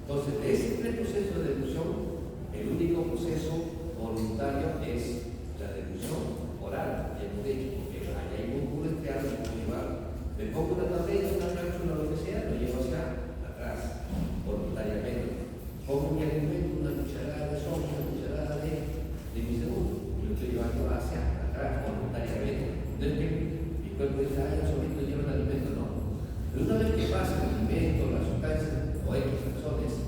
Entonces, de ese tres procesos de deducción, el único proceso voluntario es la deducción oral, ya hemos dicho, porque allá hay un culeteado que puede llevar, me pongo una tableta, una cápsula, lo que sea, lo llevo hacia atrás, voluntariamente. Pongo mi alimento, una cucharada de soja, una cucharada de mi segundo, y lo estoy llevando hacia atrás, voluntariamente. No es que mi cuerpo dice, yo solito llevo el alimento, no. Pero una vez que pasa el alimento, la sustancia, o X razones,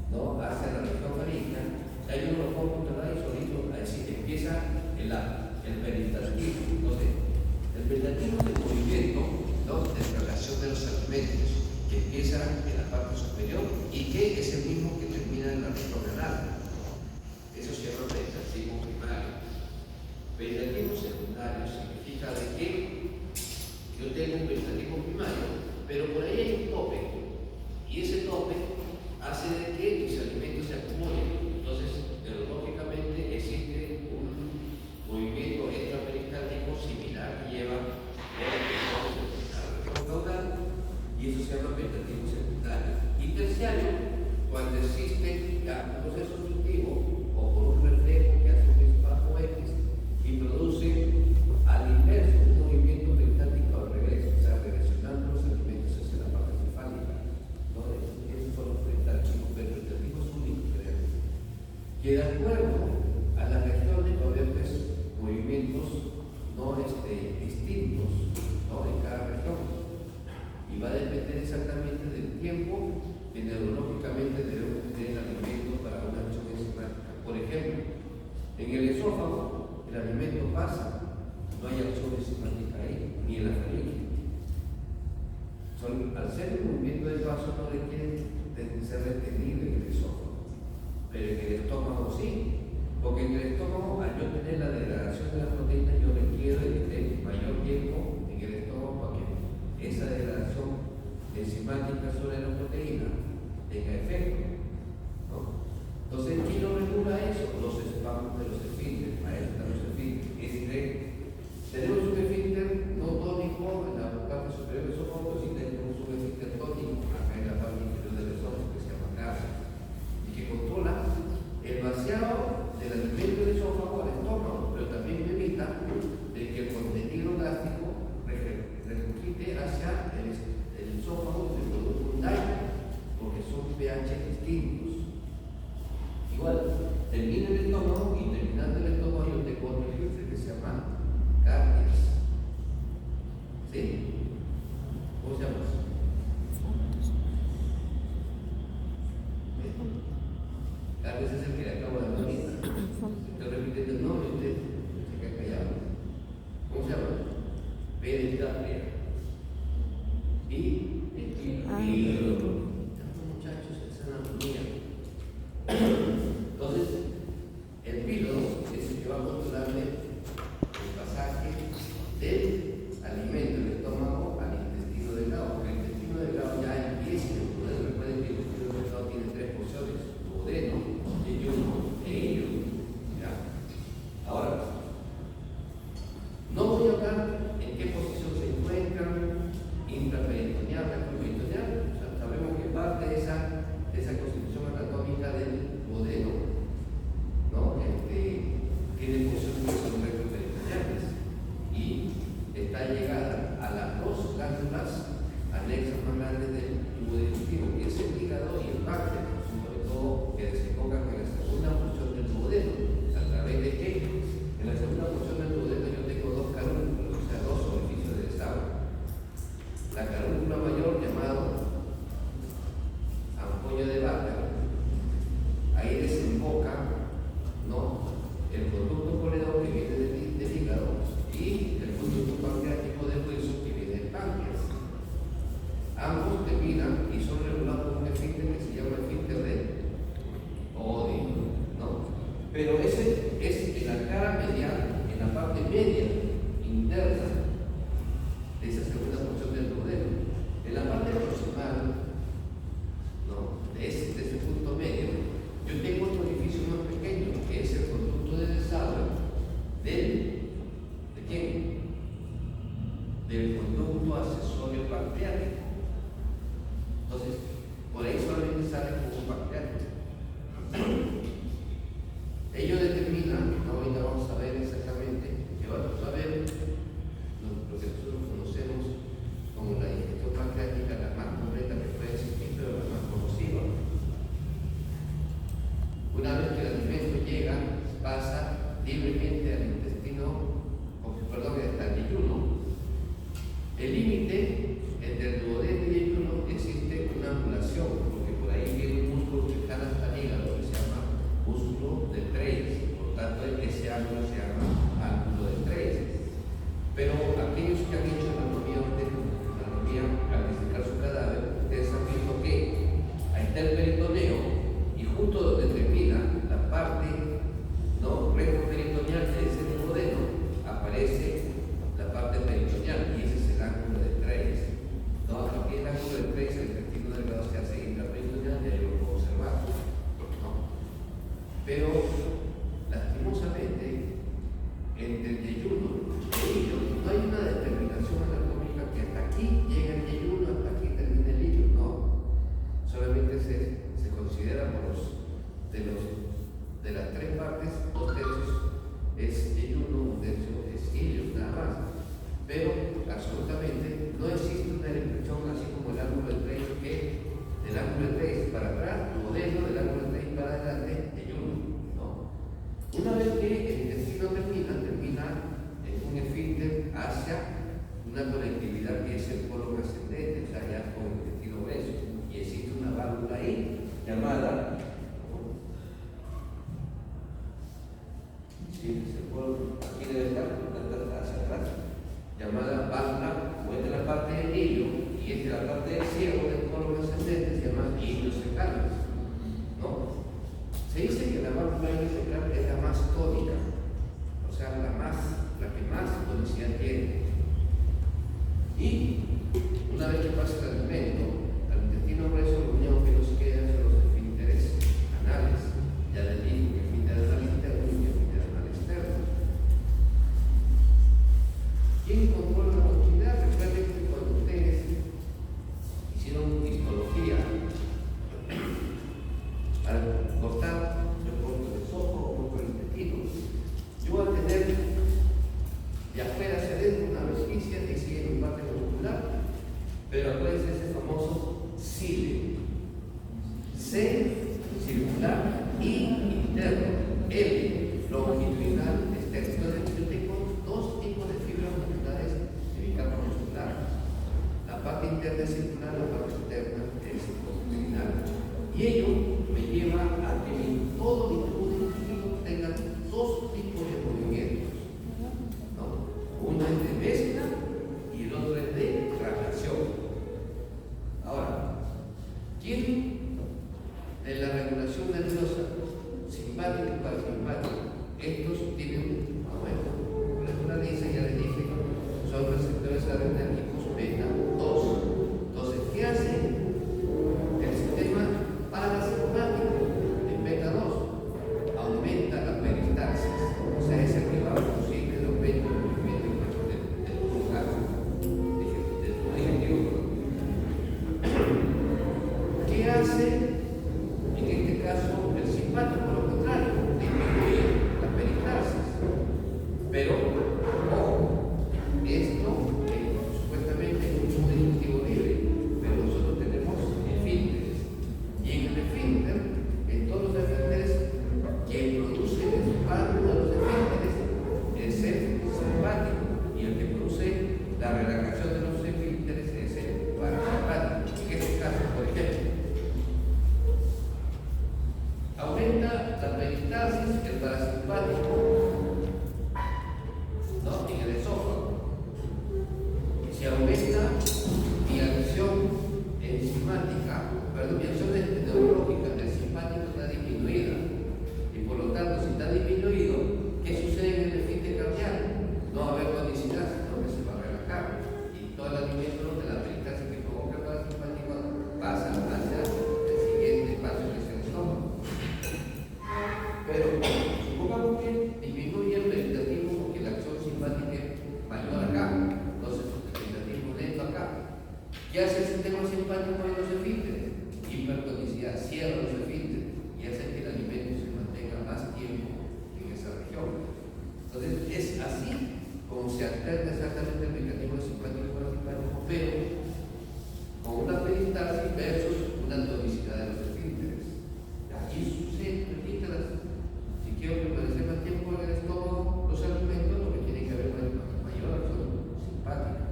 ¿no? Hacia la región faríngea, ya yo no lo puedo controlar y solito, así empieza el peritativo. Entonces, el peritativo es el movimiento, ¿no?, de relación de los alimentos que empieza en la parte superior y que es el mismo que termina en la región renal. Eso se llama peritativo primario. Peritativo secundario significa de que yo tengo un peritativo primario, pero por ahí hay un tope, y ese tope hace de que mis alimentos se acumulen. Entonces, neurológicamente existe un movimiento extraperistático similar que lleva a la región caudal, y eso se llama peritativo secundario. Y terciario, cuando existe ya un proceso obstructivo o por un reflejo que hace un espacio X y produce al inverso un movimiento peristático al revés, o sea, regresionando los alimentos hacia la parte cefálica. ¿No? Esos son los peristáticos, pero el peristático es único, creo. Que de acuerdo a las regiones va a haber movimientos no distintos, ¿no?, en cada región. Y va a depender exactamente del tiempo que neurológicamente debemos tener el alimento para una acción enzimática. Por ejemplo, en el esófago el alimento pasa, no hay acción enzimática ahí, ni en la faringe. Al ser un movimiento de paso no requiere ser retenido en el esófago, pero en el estómago sí, porque en el estómago, al yo tener la degradación de las proteínas, yo requiero que esté mayor tiempo en el estómago para que esa degradación enzimática sobre la proteína tenga efecto, ¿no? Entonces, ¿quién lo regula eso? Los espasmos de los esfínteres. Ahí están los esfínteres. Tenemos un esfínter no tónico en la parte superior del esófago, sí tenemos un esfínter tónico acá en la parte inferior del esófago, que se llama cava, y que controla el vaciado del alimento del esófago al estómago, pero también me evita de que el contenido gástrico regurgite hacia el esófago y se produce un daño, porque son pH distintos. Igual, termina el estómago y terminando el estómago yo tengo otro filtro que se llama cardias. ¿Sí? ¿Cómo se llama eso? Cardias es el que le acabo de dar ahorita. Estoy repitiendo el nombre y usted se queda callado. ¿Cómo se llama? Peritratria. Y el hígado. Estos muchachos es anatomía. Entonces, el pílodo es el que va a controlarme el pasaje del alimento del estómago al intestino delgado, porque el intestino delgado ya empieza. Recuerden que el intestino delgado tiene tres porciones: duodeno, yeyuno e hígado. Ahora, no voy a hablar en qué posición se encuentran, intraperitoneal, retroperitoneal. O sea, sabemos que parte de esa constitución anatómica del duodeno, ¿no?, tiene posiciones que son retroperitoneales y está llegada a las dos glándulas anexas más grandes del tubo digestivo, que es el hígado y el páncreas, sobre todo que desembocan en la segunda porción del duodeno. ¿A través de qué? En la segunda porción del duodeno yo tengo dos carúnculos, o sea, dos orificios de desagüe. La carúncula mayor, llamado ampolla de Barker, ahí desemboca, ¿no?, el conducto coledón que viene del hígado y el conducto pancreático del hueso que viene del páncreas. Ambos terminan y son regulados por un esfínter que se llama esfínter de Oddi. límite entre el duodeno y el yeyuno existe una angulación, porque por ahí viene un músculo que está hasta el hígado que se llama músculo de Treis. Por tanto, ese ángulo se llama ángulo de Treis. Pero aquellos que han hecho anatomía al disecar su cadáver, ustedes han visto que ahí está el peritoneo y justo donde termina la parte retroperitoneal de ese duodeno aparece la parte peritoneal y ese es el ángulo de Treis. Aquí el ángulo de Treis, el intestino delgado se hace intraperitoneal y ahí lo puedo observar. Pero lastimosamente entre el yeyuno y el hilo no hay una determinación anatómica que hasta aquí llega el yeyuno, hasta aquí termina el hilo. No, solamente se considera por de las tres partes, 2/3 es yeyuno, 1/3 es hilo, nada más. Pero absolutamente no existe una descripción así como el ángulo de Treis, que del ángulo de Treis para atrás, duodeno, del ángulo de Treis para adelante, yeyuno. ¿No? Una vez que el intestino termina en un esfínter hacia una conectividad que es el colon ascendente, o sea, ya con el intestino grueso, y existe una válvula ahí llamada aquí debe estar hacia atrás, llamada válvula, o es de la parte del hilo y es de la parte del ciego del colon ascendente, se llama iliocecal. ¿No? Se dice que la válvula iliocecal es la más tónica, o sea, la que más tonicidad tiene. Y una vez que pasa el alimento al intestino grueso, lo único que nos queda son los esfínteres anales, ya les digo que el esfínter anal interno y el esfínter anal externo. ¿Quién controla la motilidad? Recuerden que cuando ustedes hicieron histología, al cortar, yo corto el esófago, corto el intestino, yo voy a tener de afuera hacia adentro una vesquicia que sigue en mi parte muscular, pero acuérdense ese famoso cile, C circular y interno, L longitudinal externo. Entonces yo tengo dos tipos de fibras musculares en mi capa muscular. La parte interna es circular, la parte externa es longitudinal. Y ello me lleva a que todo mi tubo digestivo tenga dos tipos de movimientos. Uno es de mezcla y el otro es de traslación. Ahora, ¿quién en la regulación nerviosa, simpático y parasimpático, estos tienen, por la naturaleza, ya les dije, son receptores adrenérgicos beta 2. Entonces, ¿qué hace el sistema parasimpático en beta 2? Aumenta la peristalsis, o sea, es el que va a producir el aumento del movimiento del lugar, del digestivo. ¿Qué hace en este caso el simpático? Por lo contrario, disminuye la peristalsis. Pero, ojo, esto supuestamente es un tubo digestivo libre, pero nosotros tenemos esfínteres. Y en el esfínter, en todos los esfínteres, quien produce el espasmo de los esfínteres es el simpático, y el que produce la relajación de los esfínteres es el parasimpático. En este caso, por ejemplo, aumenta la peristalsis, el parasimpático, en el esófago. Si aumenta mi acción enzimática, mi acción neurológica del simpático está disminuida. Y por lo tanto, si está disminuido, ¿qué sucede en el esfínter cardíaco? No va a haber tonicidad, sino que se va a relajar. Y todo el alimento de la peristalsis que provoca el parasimpático pasa hacia el siguiente paso, que es el estómago. Pero supongamos que disminuye el vegetativo porque la acción simpática es mayor acá, entonces el vegetativo lento acá. ¿Qué hace el sistema simpático en los esfínteres? Hipertonicidad, cierra los esfínteres y hace que el alimento se mantenga más tiempo en esa región. Entonces es así como se alterna exactamente el mecanismo simpático y parasimpático, pero con una peristalsis versus una tonicidad de los esfínteres. Aquí sucede, si quiero permanecer más tiempo en el estómago, los alimentos lo que tienen que ver con el mayor acción simpática.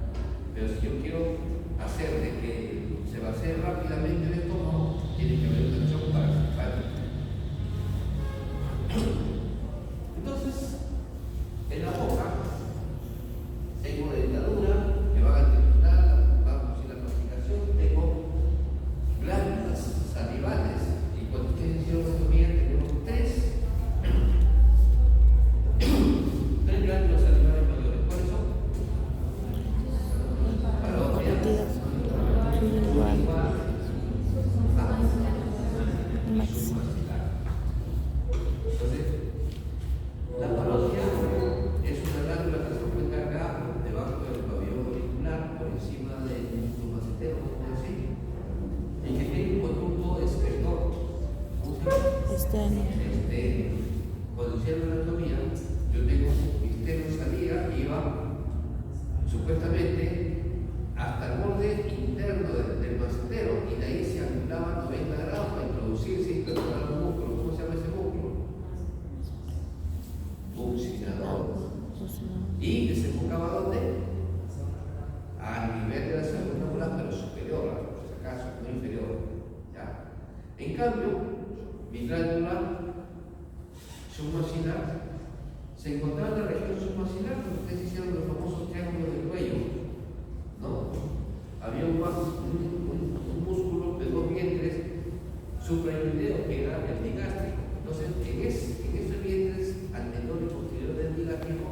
Pero si yo quiero hacer rápidamente el estómago, tiene que haber una acción parasimpática. Entonces, en la boca tengo dentadura que va a terminar, vamos a la masticación, tengo glándulas salivales, y cuando ustedes hicieron anatomía tenemos tres glándulas salivales mayores. ¿Cuáles son? Parótida, lingual, entonces, la parótida es una glándula que se encuentra acá, debajo del pabellón auricular, por encima del músculo macetero, como así, y que tiene un conducto excretor. Cuando hicieron anatomía, yo tengo mi externo salida y va supuestamente hasta el borde interno del macetero, y de ahí se angulaba 90 grados para introducirse y perforar un músculo. ¿Cómo se llama ese músculo? Buccinador. Y desembocaba ¿dónde? Al nivel de la segunda molar, pero superior, por si acaso, no inferior. ¿Ya? En cambio, mi glándula submaxilar se encontraba en la región submaxilar, porque ustedes hicieron los famosos triángulos del cuello, ¿no? Había un músculo de dos vientres suprainudeo que era el digástrico. Entonces, en esos vientres anterior y posterior del digástrico,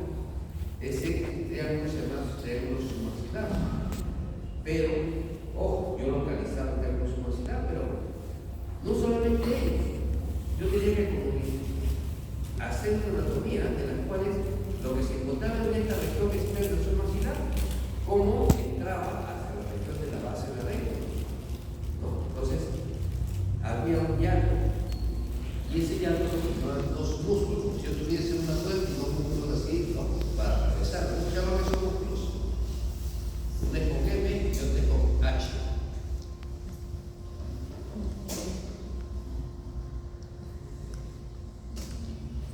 ese triángulo se llama triángulo submaxilar. Pero, ojo, yo localizaba el triángulo submaxilar, pero no solamente ellos. Yo tenía que hacer una anatomía de las cuales lo que se encontraba en esta región externa submaxilar, cómo entraba hacia la región de la base de la lengua, ¿no? Entonces, había un llano, y ese llano se formaban dos músculos. Si yo tuviese una suerte y dos músculos así, ¿no? Para atravesar. ¿Cómo se llaman esos músculos? Uno es con M y otro es con H.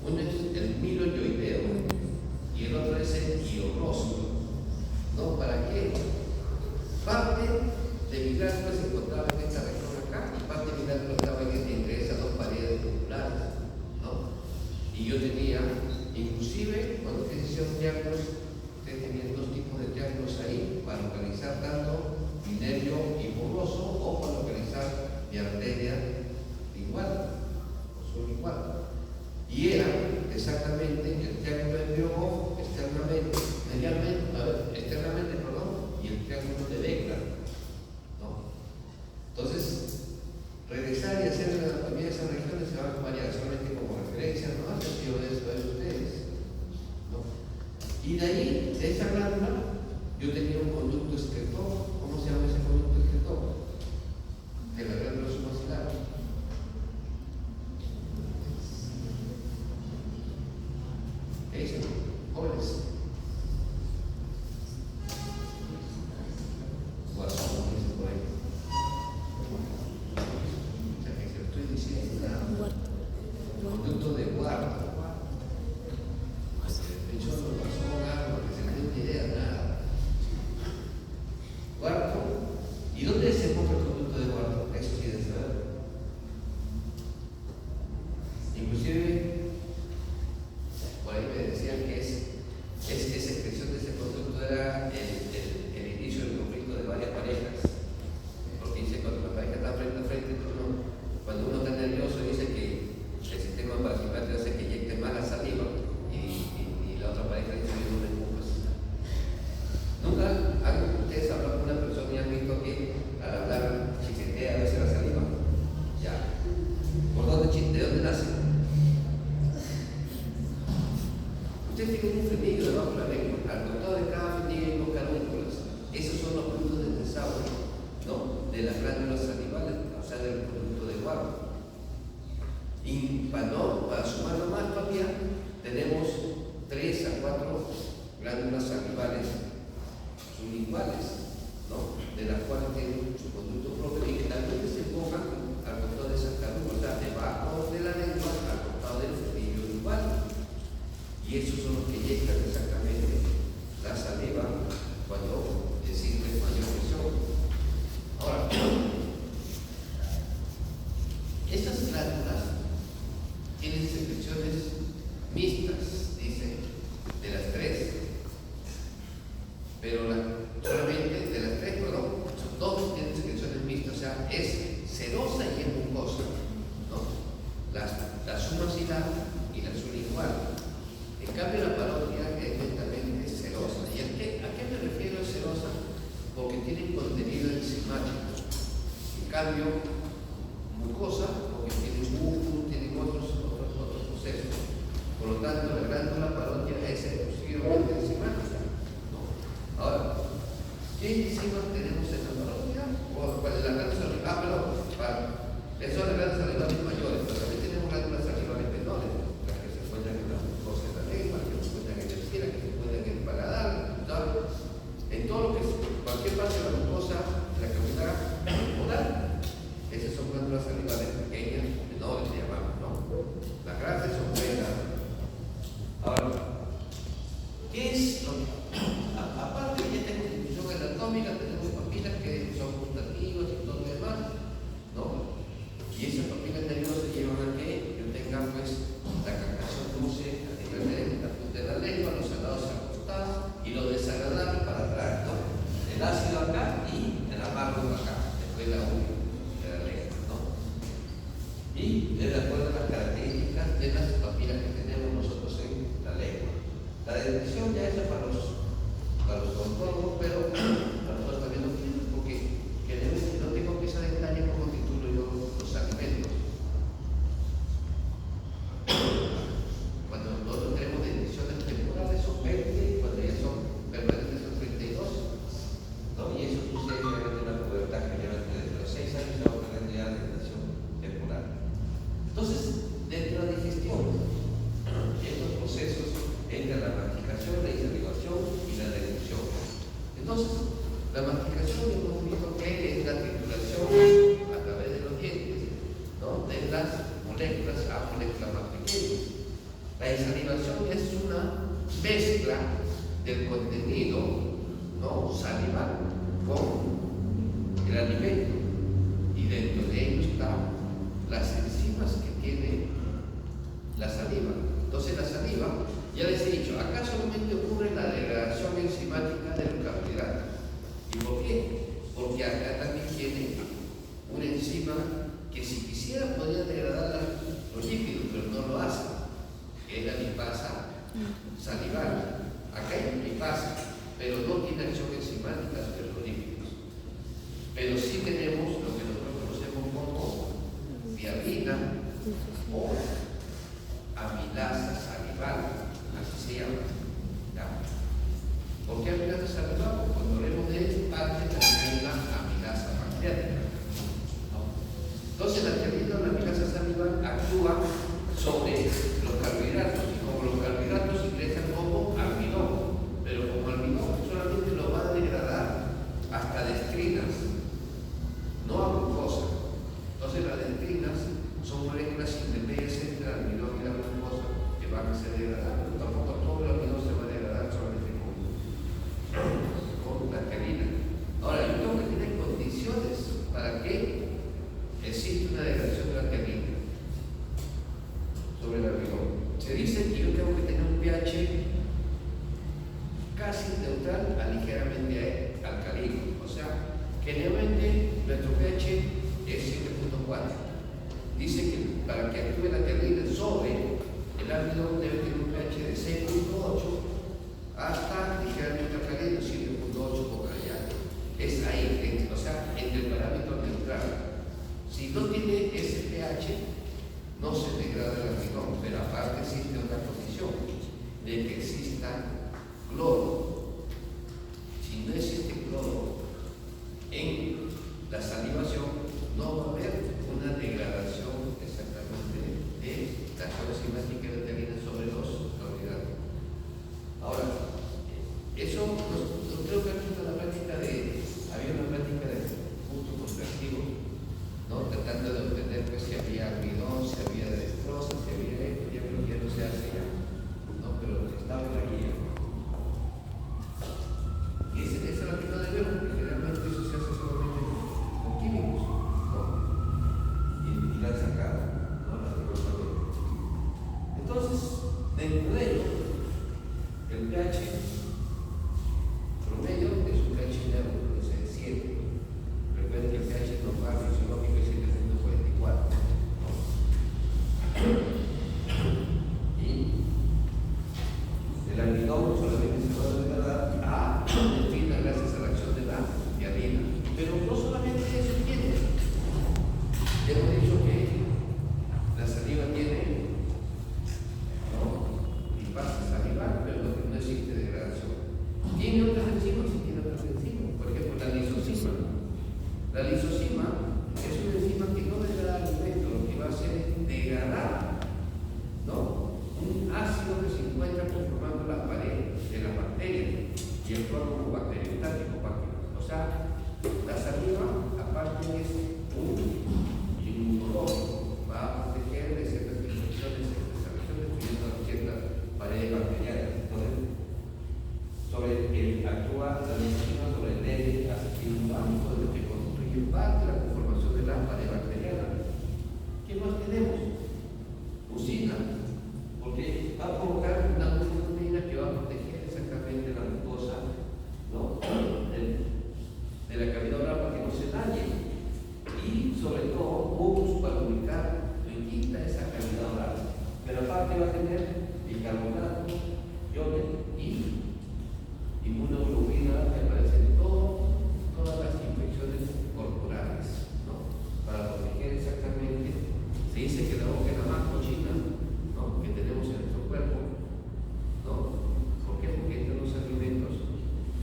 Uno es el miloioideo y el otro es el ioglósolo. ¿No? ¿Para qué? Parte de mi glándula se encontraba en esta región acá, y parte de mi glándula estaba entre esas dos paredes musculares, ¿no? Y yo tenía, inclusive, cuando ustedes hicieron triángulos, ustedes tenían dos tipos de triángulos ahí, para localizar tanto mi nervio hipoglóso o para localizar mi arteria lingual, o sublingual. Y era exactamente el triángulo de Biot externamente, y el triángulo de Beckler, ¿no? Entonces, regresar y hacer la anatomía de esas regiones se va a acompañar solamente como referencia, ¿no? Al sentido de eso de ustedes, ¿no? Y de ahí, de esa glándula, yo tenía un conducto excretor. ¿Cómo se llama ese conducto excretor? De la glándula submaxilar. ¿Qué dicen? Jóvenes. Guasón, dicen por ahí. O sea, que se lo estoy diciendo. Conducto de guarda. De hecho, no pasó nada, porque se me dio una idea, nada. Guarda. ¿Y dónde se enfoca el conducto de guarda? Eso sí deben saber. Inclusive, por ahí me decían que esa expresión de ese conducto era el inicio del conflicto de varias parejas. Porque dice, cuando la pareja está frente a frente, cuando uno está nervioso, dice que el sistema parasimpático hace que inyecte más la saliva, y la otra pareja dice que no me empujas. Nunca ustedes hablan con una persona y han visto que al hablar chiquetea a veces la saliva. Ya. ¿Por dónde chiste? ¿De dónde nace? Ustedes tienen un frenillo debajo de la lengua. Al costado de cada frenillo hay dos carúnculas. Esos son los puntos de desagüe, ¿no? De las glándulas salivales, o sea, del producto de guarda. Y para sumarlo más todavía, tenemos 3 a 4 glándulas salivales sublinguales, ¿no? De las cuales tienen su conducto propio y que también se enfocan al costado de esas carúnculas, o sea, debajo de la lengua, al costado del frenillo lingual. Y esos son los que inyectan exactamente la saliva cuando existe mayor presión. Ahora, cambio, mucosa, porque tiene músculos, tienen otros procesos. Por lo tanto, la glándula parótida es exclusivamente enzimática, ¿no? Ahora, ¿qué enzimas tenemos en la parótida? O ¿cuál es la glándula salival? Son las glándulas salivales mayores, pero también tenemos glándulas salivales menores, las que se encuentran en la mucosa de la lengua, las que se encuentran en el cielo, que se encuentran en el paladar, ¿no? En todo lo que es cualquier parte de la mucosa de la cavidad oral, esas son glándulas salivales pequeñas, menores, se llamamos, ¿no? Las grandes son buenas. Ahora, ¿qué es lo que? Aparte de esta constitución anatómica, tenemos papilas que son gustativas y todo lo demás, ¿no? Y esas papilas nerviosas llevan a que yo tenga pues la captación dulce a nivel de la punta de la lengua, los salados al costado y lo desagradable para atrás, ¿no? El ácido acá y el amargo acá, después la uña de la lengua, ¿no? Y de acuerdo a las características de las papilas que tenemos nosotros en la lengua. La descripción ya es para los odontólogos, pero para nosotros también lo quiero, porque no tengo que esa detalle como titulo yo los alimentos. Cuando nosotros tenemos decisiones temporales son 20, cuando ya son permanentes son 32, ¿no? Y eso sucede generalmente en la pubertad, generalmente desde los 6 años estamos hablando ya de decisión temporal. Entonces, dentro de la digestión, estos procesos entre la masticación, la insalivación y la deglutición. Entonces, la masticación hemos visto que es la trituración a través de los dientes, ¿no? De las moléculas a moléculas más pequeñas. La insalivación es una mezcla del contenido, ¿no? Salival con el alimento, y dentro de ello están las enzimas que tiene la saliva. Entonces la saliva, ya les he dicho, acá solamente ocurre la degradación enzimática de los carbohidratos. ¿Y por qué? Porque acá también tiene una enzima que si quisiera podría degradar los lípidos, pero no lo hace, que es la lipasa salival. Acá hay lipasa, pero no tiene acción enzimática sobre los lípidos. Pero sí tenemos lo que nosotros conocemos como diabina o amilasa salival, así se llama. ¿Ya? ¿Por qué amilasa salival? Porque cuando hablemos de parte también la amilasa pancreática, ¿no? Entonces la tiamina o la amilasa salival actúa sobre los carbohidratos, y como los carbohidratos ingresan como almidón, pero como almidón solamente lo va a degradar hasta dextrinas, no a glucosa. Entonces las dextrinas son moléculas intermedias entre el almidón y la glucosa que van a ser degradadas, pero tampoco todo el almidón se va a degradar solamente con la tiamina. Ahora, yo tengo que tener condiciones para que exista una degradación de la tiamina sobre el almidón. Se dice que yo tengo que tener un pH casi neutral a ligeramente alcalino, o sea, generalmente nuestro pH es 7.4. Dice que para que actúe la tiamina sobre el almidón debe tener un pH de 6.8 hasta ligeramente alcalino, 7.8 por allá. Es ahí, o sea, entre el parámetro neutral. Si no tiene ese pH, no se degrada el almidón, pero aparte existe otra condición, de que exista cloro. Si no existe cloro en la salivación, no va a haber una degradación exactamente de la acción enzimática de la tiamina sobre los carbohidratos. Ahora, eso no creo que aquí la práctica había una práctica de punto contractivo, ¿no? Tratando de obtener pues si había almidón, si había dextrosa, si había esto, ya creo que ya no se hace ya, ¿no? Pero estaba en la guía. Y esa es la que no debemos, porque generalmente eso se hace solamente con químicos, ¿no? Y la han sacado, ¿no? La parte de la conformación de la pared bacteriana. ¿Qué más tenemos? Mucina, porque va a provocar una proteína que va a proteger exactamente la mucosa, ¿no?, de la cavidad oral para que no se dañe. Y sobre todo, humus para ubicar y quita esa cavidad oral. Pero aparte va a tener bicarbonato, iones y inmunoglobulina que aparecen en todas las infecciones corporales, ¿no?, para proteger exactamente. Se dice que la boca es la más cochina, ¿no?, que tenemos en nuestro cuerpo, ¿no? ¿Por qué? Porque entran los alimentos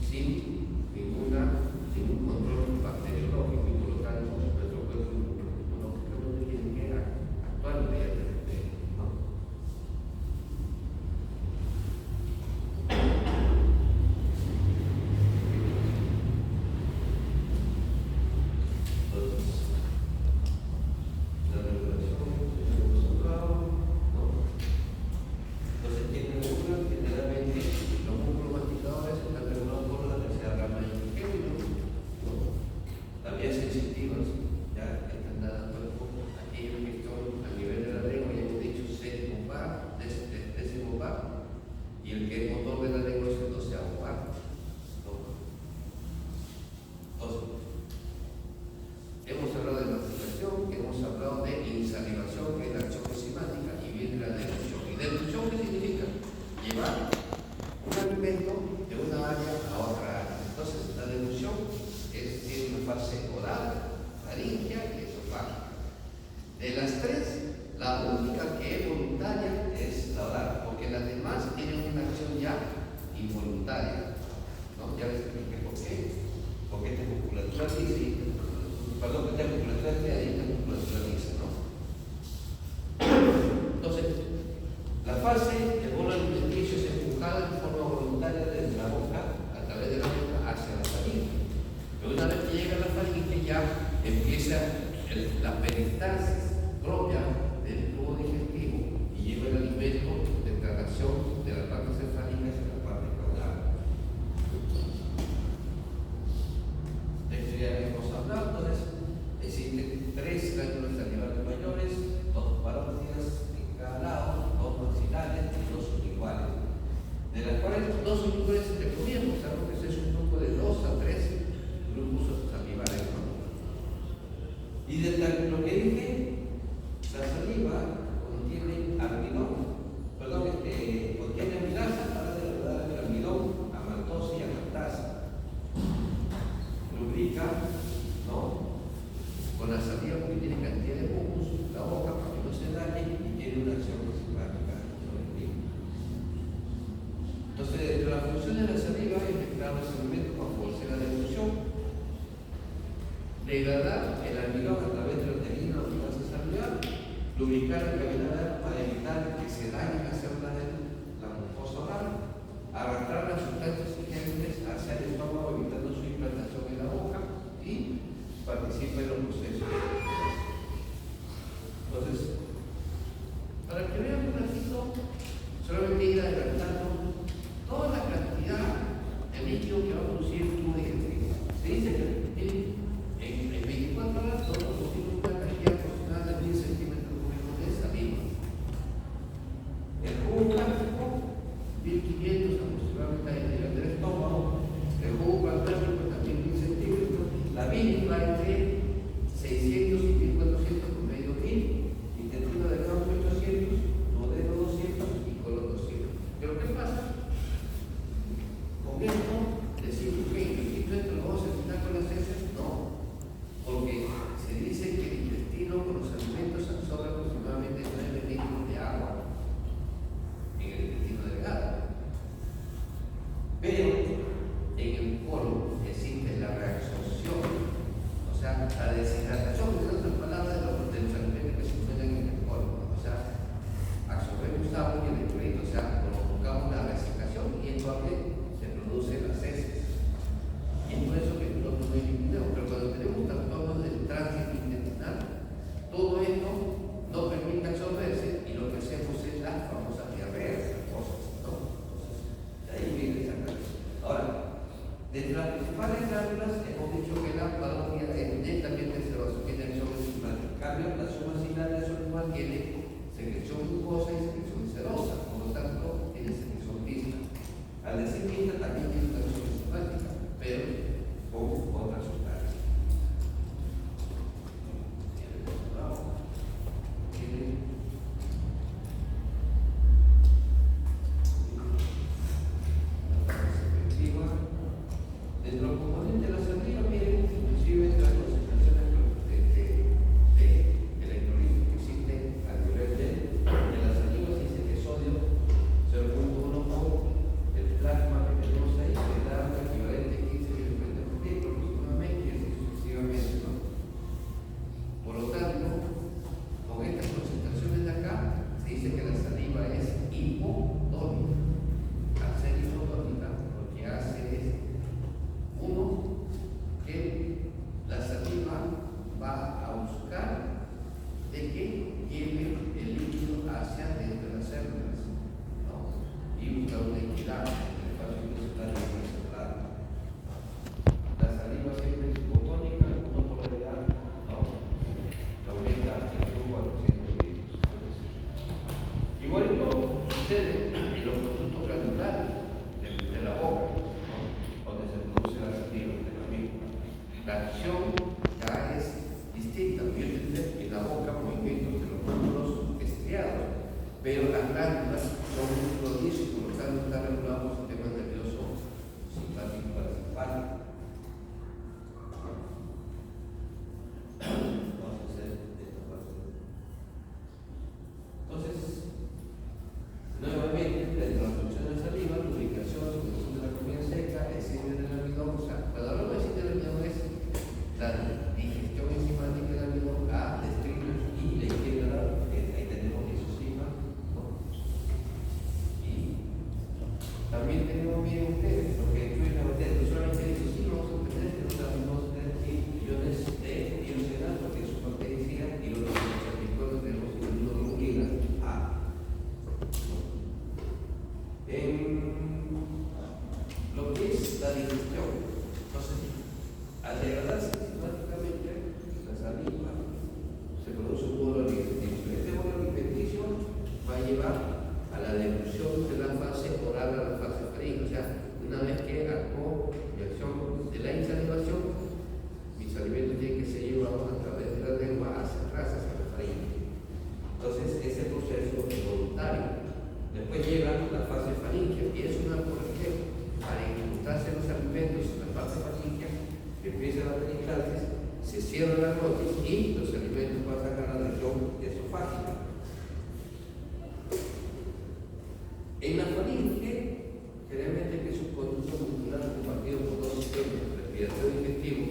sin ningún control bacteriológico y por lo tanto nuestro cuerpo inmunológicamente tiene que actuar inmediatamente, ¿no? Y el que es motor de la lengua es el 12º par, ¿no? Entonces, hemos hablado de masticación, hemos hablado de insalivación, que es la acción enzimática, y viene la deglución. ¿Y deglución qué significa? Llevar un alimento de una área a otra área. Entonces, la deglución tiene una fase oral, faríngea y esofágica. De las tres, la única que es voluntaria es la oral, porque las demás tienen una acción ya involuntaria, ¿no? Ya les expliqué por qué. Porque esta musculatura dice, perdón, esta musculatura es y esta musculatura dice, ¿no? Entonces, la fase del bolo alimenticio es empujada de forma voluntaria desde la boca, a través de la boca, hacia la faringe. Pero una vez que llega a la faringe ya empieza la peristalsis propia del tubo digestivo y lleva el alimento de tracción de la parte cefálica hacia la parte caudal. De esto ya hemos hablado. Entonces, existen 3 glándulas salivales mayores, 2 parótidas en cada lado, 2 maxilares y 2 sublinguales, de las cuales 2 sublinguales entre comillas, sabemos que ese es un grupo de 2 a 3 grupos salivales, ¿no? Y de lo que dije, la saliva contiene almidón, contiene amilasa para degradar el almidón a maltosa y a maltasa. Lubrica, ¿no?, con la saliva porque tiene cantidad de humus, la boca para que no se dañe y tiene una acción enzimática sobre el mismo. Entonces, dentro de la función de la saliva es mezclar los alimentos para favorecer la deglución, degradar el almidón a través de la proteína o amilasa salivar, lubricar la cavidad para evitar que se dañen las células de la mucosa oral, arrastrar las sustancias ingentes hacia el estómago evitando su implantación en la boca y participa en los procesos. Entonces, para que vean un ratito, solamente ir adelantando toda la cantidad de líquido que va a producir el tubo digestivo. Se dice que en 24 horas todos producimos una cantidad aproximada de 10 centímetros cúbicos de saliva. El jugo gástrico, 1500 aproximadamente a nivel del estómago. El jugo pancreático también 1500 cambio, la suma ciliar de sonido tiene secreción mucosa y secreción serosa, por lo tanto, tiene secreción vista. Al decir vista también tiene una acción enzimática, pero con otra sustancia. Dentro del componente de la saliva, miren, inclusive las concentraciones de electrolitos que existen a nivel de la saliva, se dice que sodio 0.1 por el plasma que tenemos ahí, que da un equivalente a 15 miligramos por litro aproximadamente, y así sucesivamente, ¿no? Por lo tanto, con estas concentraciones de acá, se dice que la saliva es hipotónica. Al ser hipotónica, lo que hace es uno, que la saliva va a buscar de que lleve el líquido hacia dentro de las células, ¿no? Y buscar una equidad entre el espacio intestinal y el celular. La saliva siempre es hipotónica, una polaridad, ¿no? Aumenta el flujo a 200 litros. Igualito sucede en los conductos glandulares de la boca, ¿no? Donde se produce la saliva de la misma. La acción ya es distinta, en la boca movimientos de los músculos estriados, pero las glándulas son músculos lisos y por lo tanto están regulados por el sistema nervioso simpático y parasimpático. Vamos a hacer esta parte. Entonces, nuevamente, la introducción de la saliva, la ubicación, la ubicación de la comida seca, el síndrome del almidón. O sea, cuando hablamos del síndrome del almidón es la digestión enzimática del almidón a describir y la izquierda, ahí tenemos lisosima, ¿no? Y también tenemos, miren ustedes, lo que incluye la materia, no solamente lisosima, vamos a tener que también vamos a tener iones de iosidad, porque es su bactericida, y los anticuerpos tenemos inmunoglobulina A. Lo que es la digestión, entonces, al degradarse sistemáticamente, la saliva se produce un bolo alimenticio. Este bolo alimenticio va a llevar a la devolución de la fase oral a la fase faríngea. O sea, una vez que actuó la acción de la insalivación, mis alimentos tienen que ser llevados a través de la lengua hacia atrás, hacia la faríngea. Entonces, ese proceso es voluntario. Después llega la fase faríngea, y es una porque para incrustarse los alimentos en la fase faríngea, que empieza la peristalsis, se cierra la glotis y los alimentos pasan a la región esofágica. En la faringe, generalmente, que es un conducto muscular compartido por dos sistemas, respiratorio y digestivo,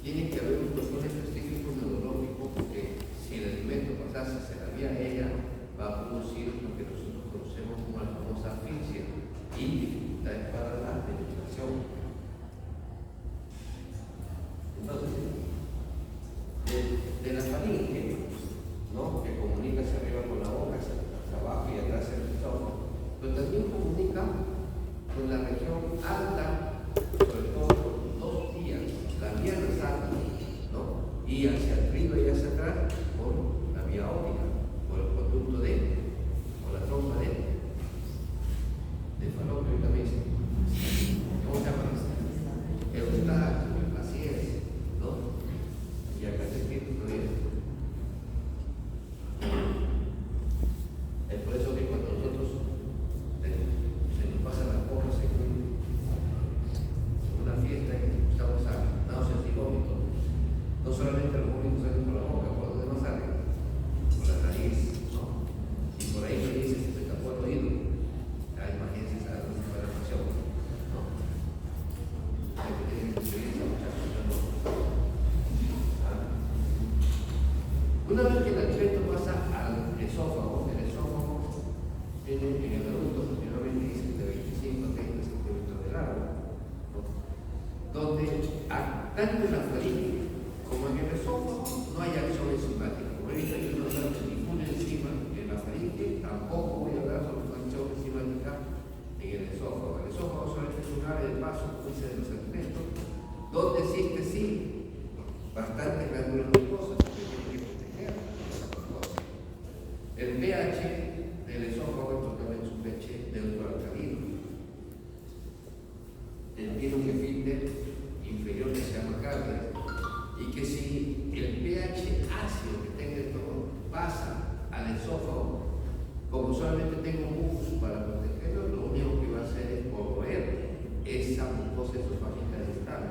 tiene que haber un control específico neurológico, porque si el alimento pasase hacia la vía aérea, va a producir lo que nosotros conocemos como la famosa asfixia y dificultades para la ventilación. Entonces, de la faringe, ¿no? Que comunica hacia arriba con la boca, hacia abajo y atrás hacia el estómago, pero también comunica con la región alta, sobre todo por dos vías, la vía nasal, ¿no? Y hacia arriba y hacia atrás por la vía óptica, por el conducto por la trompa de falopio y camisa. ¿Cómo se llama? Eustaquio, así es, ¿no? Y acá se escribe todavía. Es por eso que cuando nosotros se nos pasan las cosas en una fiesta y estamos a náuseas y vómitos, no solamente los vómitos salen por la boca, por donde más salen, por la nariz, ¿no? Y por ahí me dice, se me tapó el oído. Imagínense esa separación, ¿no? Hay que tener experiencia, muchachos. Una vez que el alimento pasa al esófago, el esófago tiene en el adulto aproximadamente dicen de 25 a 30 centímetros de largo, ¿no? Donde tanto en la faringe como en el esófago no hay acción enzimática. Como he dicho, yo no hablo de ninguna enzima en la faringe, tampoco voy a hablar sobre una acción enzimática en el esófago. El esófago solamente es un área de paso, como dice, de los alimentos, donde existe sí bastante glándulas mucosas que tienen que proteger. El pH del esófago es totalmente un pH neutro alcalino. Tiene un gefilte inferior que se llama cardia, y que si el pH ácido que tenga el estómago pasa al esófago, como solamente tengo mucus para protegerlo, lo único que va a hacer es corroer esa mucosa esofágica distal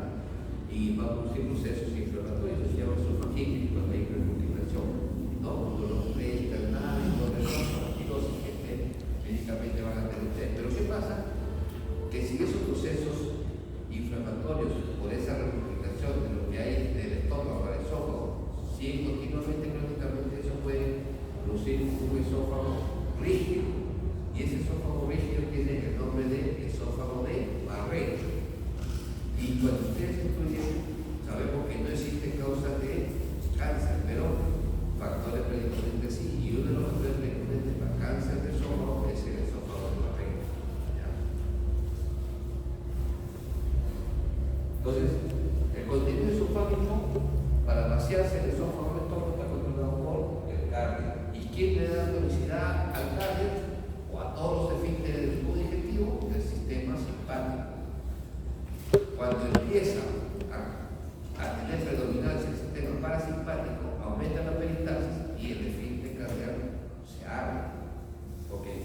y va a producir procesos inflamatorios, se llama esofagitis cuando hay hiperventilación, ¿no? Cuando los internales, los resortos que médicamente van a tener ustedes. Pero ¿qué pasa? Que si esos procesos inflamatorios por esa replicación de lo que hay del estómago al esófago siguen continuamente, crónicamente, eso puede producir un esófago rígido, y ese esófago rígido tiene el nombre de esófago de Barrett. Y cuando ustedes estudian, sabemos que no existen causas de cáncer, pero factores predisponentes sí, y uno de los factores predisponentes para cáncer de esófago es el esófago de Barrett. Entonces, el contenido esofágico, para vaciarse el esófago del estómago, está controlado por el cardio. ¿Y quién le da tonicidad al cardio o a todos los esfínteres del tubo digestivo? El sistema simpático. Cuando empieza a tener predominancia el sistema parasimpático, aumenta la peristalsis y el esfínter cardíaco se abre, porque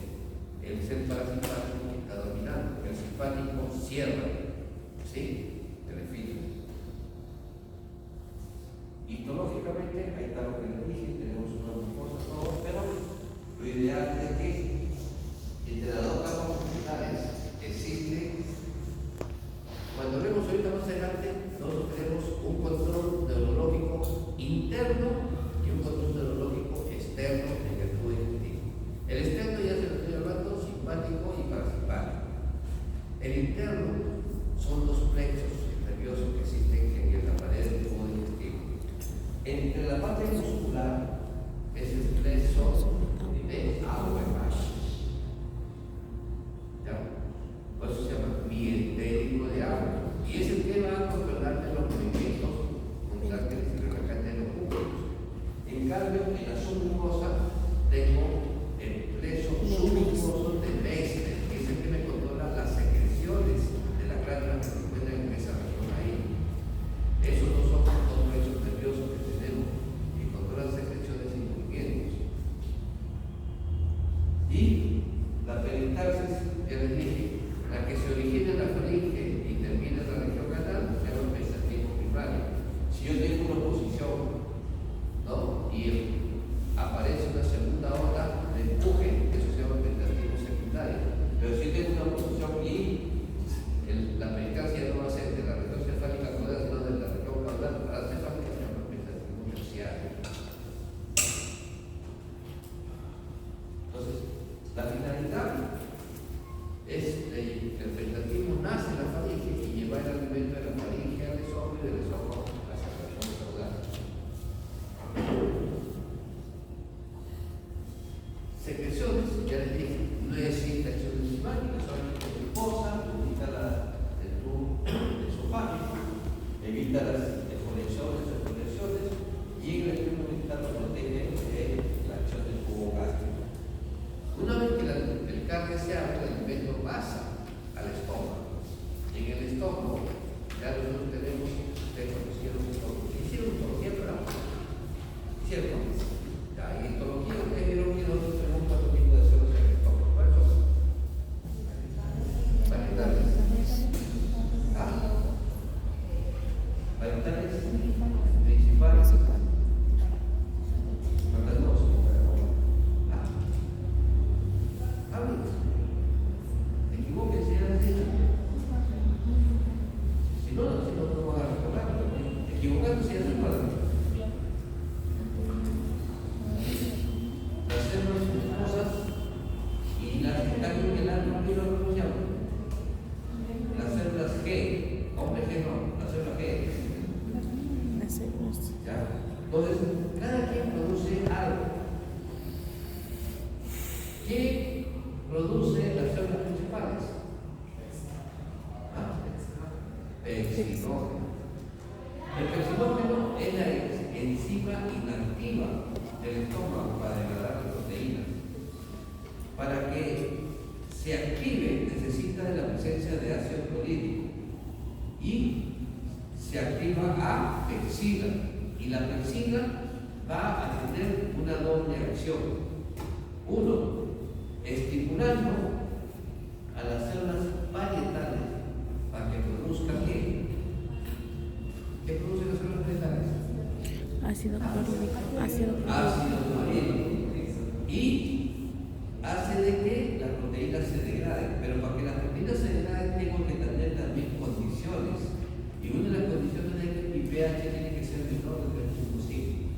el ser parasimpático está dominando, el simpático cierra, ¿sí? El esfínter. Histológicamente, ahí está lo que les dije, tenemos unas cosas, todo, pero lo ideal es que entre las dos capas musculares existe. Cuando vemos ahorita más adelante, nosotros tenemos un control neurológico interno y un control neurológico externo en el tubo digestivo. El externo ya se lo estoy hablando, simpático y parasimpático. El interno son los plexos nerviosos que existen en la pared del tubo digestivo. Entre la parte muscular es el plexo de Auerbach. Por eso se llama mientérico de agua. Y es el que va a controlarte los movimientos contráctiles y relajantes de los músculos. En cambio, en la submucosa tengo el plexo submucoso de Leicester, que es el que me controla las secreciones de la glándula que se encuentra en esa región ahí. Esos dos son los plexos nerviosos que tenemos, que controlan secreciones y movimientos. Y la peristalsis, ya les dije, la que se origina en la faringe y termina en la región anal, se llama peristaltismo primario. Si yo tengo una posición, ¿no? Y aparece una segunda ola de empuje, eso se llama peristaltismo secundario. Pero si tengo una posición y la peristalsis no va a ser de la región cefálica caudal, sino de la región caudal paracefálica, se llama peristaltismo terciario. Entonces, la finalidad es el peristaltismo nace en la faringe y lleva el alimento de la faringe al esófago y del esófago a la región caudal. Secreciones, ya les dije, no existe acción enzimática, solamente glucosa, evita el tubo esofágico, evita las desconexiones o conexiones, y en el estudio mental lo protege de la acción del tubo gástrico. Una vez que el cardio se abre, el alimento pasa al estómago. Y en el estómago, ya nosotros tenemos, ustedes conocieron hicieron histología, ¿verdad? ¿Cierto? Ya, en histología, ustedes vieron que nosotros tenemos 4 tipos de células en el estómago. ¿Cuáles son? Varietales. Varietales principales. ¿Cuántas dos? Equivóquense, si no vamos a recordar. Equivocándose ya se recuerdan. Las células musculosas y las que están en el árbol, ¿cómo se llaman? Las células G, hombre G no, las células G. ¿Ya? Entonces, cada quien produce algo. ¿Qué produce las células principales? Pexinógeno. El pexinógeno es la enzima inactiva del estómago para degradar la proteína. que se active necesita de la presencia de ácido clorhídrico y se activa a pexina, y la pexina va a tener una doble acción. Uno, estimulando a las células parietales para que produzcan ¿qué producen las células parietales? Ácido clorhídrico. Ácido clorhídrico. Y hace de que las proteínas se degraden, pero para que las proteínas se degraden tengo que tener también condiciones, y una de las condiciones es que mi pH tiene que ser menor de 3.5,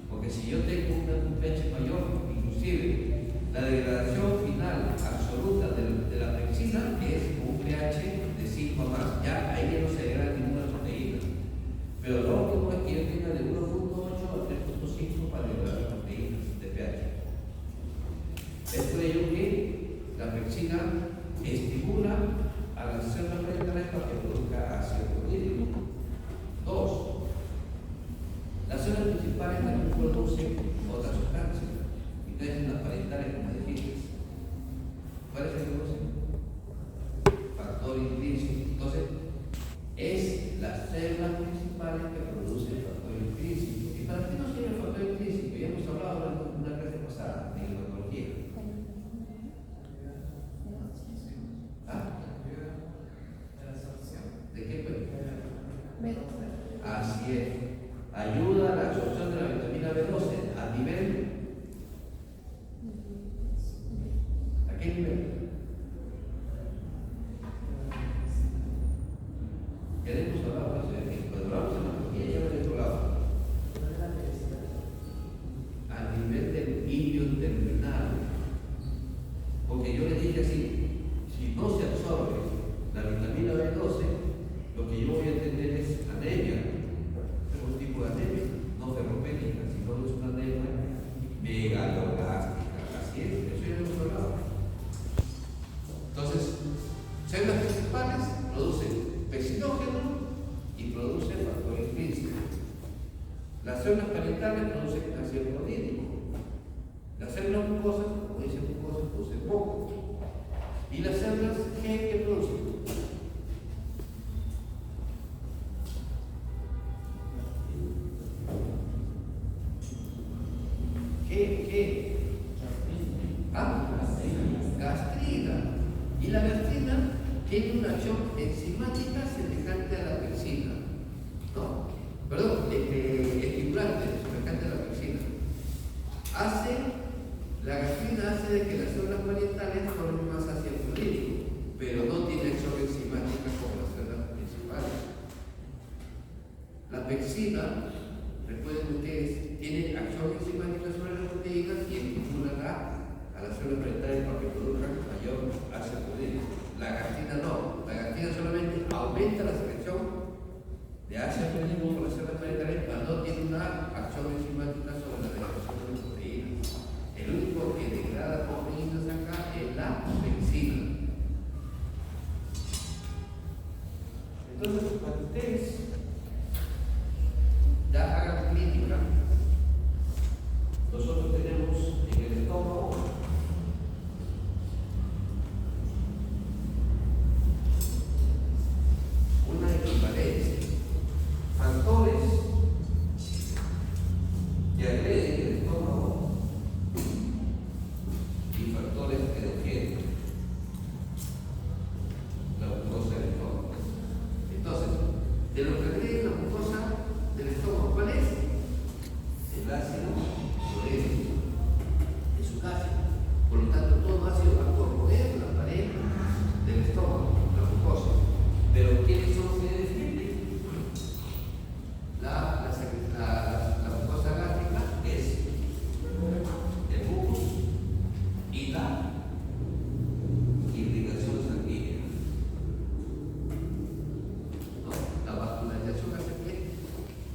porque si yo tengo un pH mayor, inclusive la degradación final absoluta de la pexina es un pH de 5 a más, ya ahí ya no se degrada ninguna proteína, pero lo óptimo es que yo tenga de 1.8 a 3.5 para degradar las proteínas de pH. Es por ello que la pexina estimula a las células parietales para que produzca ácido clorhídrico. 2. Las células principales también producen otras sustancias, y tienen las parietales como dijiste. ¿Cuáles se producen? Factor intrínseco. Entonces, es las células principales que producen factor intrínseco. ¿Y para qué nos sirve el factor intrínseco? Ya hemos hablado en una clase pasada de hematología. ¿De qué pues? Así es. Ayuda a la absorción de la vitamina B12 a nivel. ¿A qué nivel? Queremos hablar de eso. Cuando hablamos de hematología ya me he hablado. A nivel del hilio terminal. Porque yo le dije así, si no se absorbe la vitamina B12, lo que yo voy a tener es anemia. Es un tipo de anemia, no ferropénica, sino es una anemia megalogástica. Así es, eso ya lo hemos hablado. Entonces, células principales producen pexinógeno y producen factor intrínseco. Las células parietales producen ácido clorhídrico. Las células mucosas, como dicen mucosas, producen poco. ¿Y las células qué producen? ¿Qué? Gastrina. Y la gastrina tiene una acción enzimática semejante a la pexina. ¿No? Perdón, estimulante semejante a la pexina. La gastrina hace de que las células parietales formen más ácido clorhídrico, pero no tiene acción enzimática como las células principales. La pexina, recuerden ustedes, tiene acción enzimática sobre las proteínas y estimula a las células parietales para que produzcan mayor ácido clorhídrico. La gastrina no. La gastrina solamente aumenta la secreción de ácido clorhídrico por las células parietales, pero no tiene una acción enzimática sobre la degradación de las proteínas. El único que degrada proteínas acá es la pexina. Entonces, cuando ustedes ya hagan clínica, nosotros tenemos en el estómago una equivalencia, factores que agreden el estómago y factores que defienden la mucosa del estómago. Entonces, de lo que agrede la mucosa del estómago, ¿cuál es? El ácido clorhídrico. Es un ácido. Por lo tanto, todo ácido va a corroer la pared del estómago, la mucosa. Pero ¿quiénes son los que defienden? La mucosa gástrica es el mucus y la irrigación sanguínea. ¿No? La vascularización hace que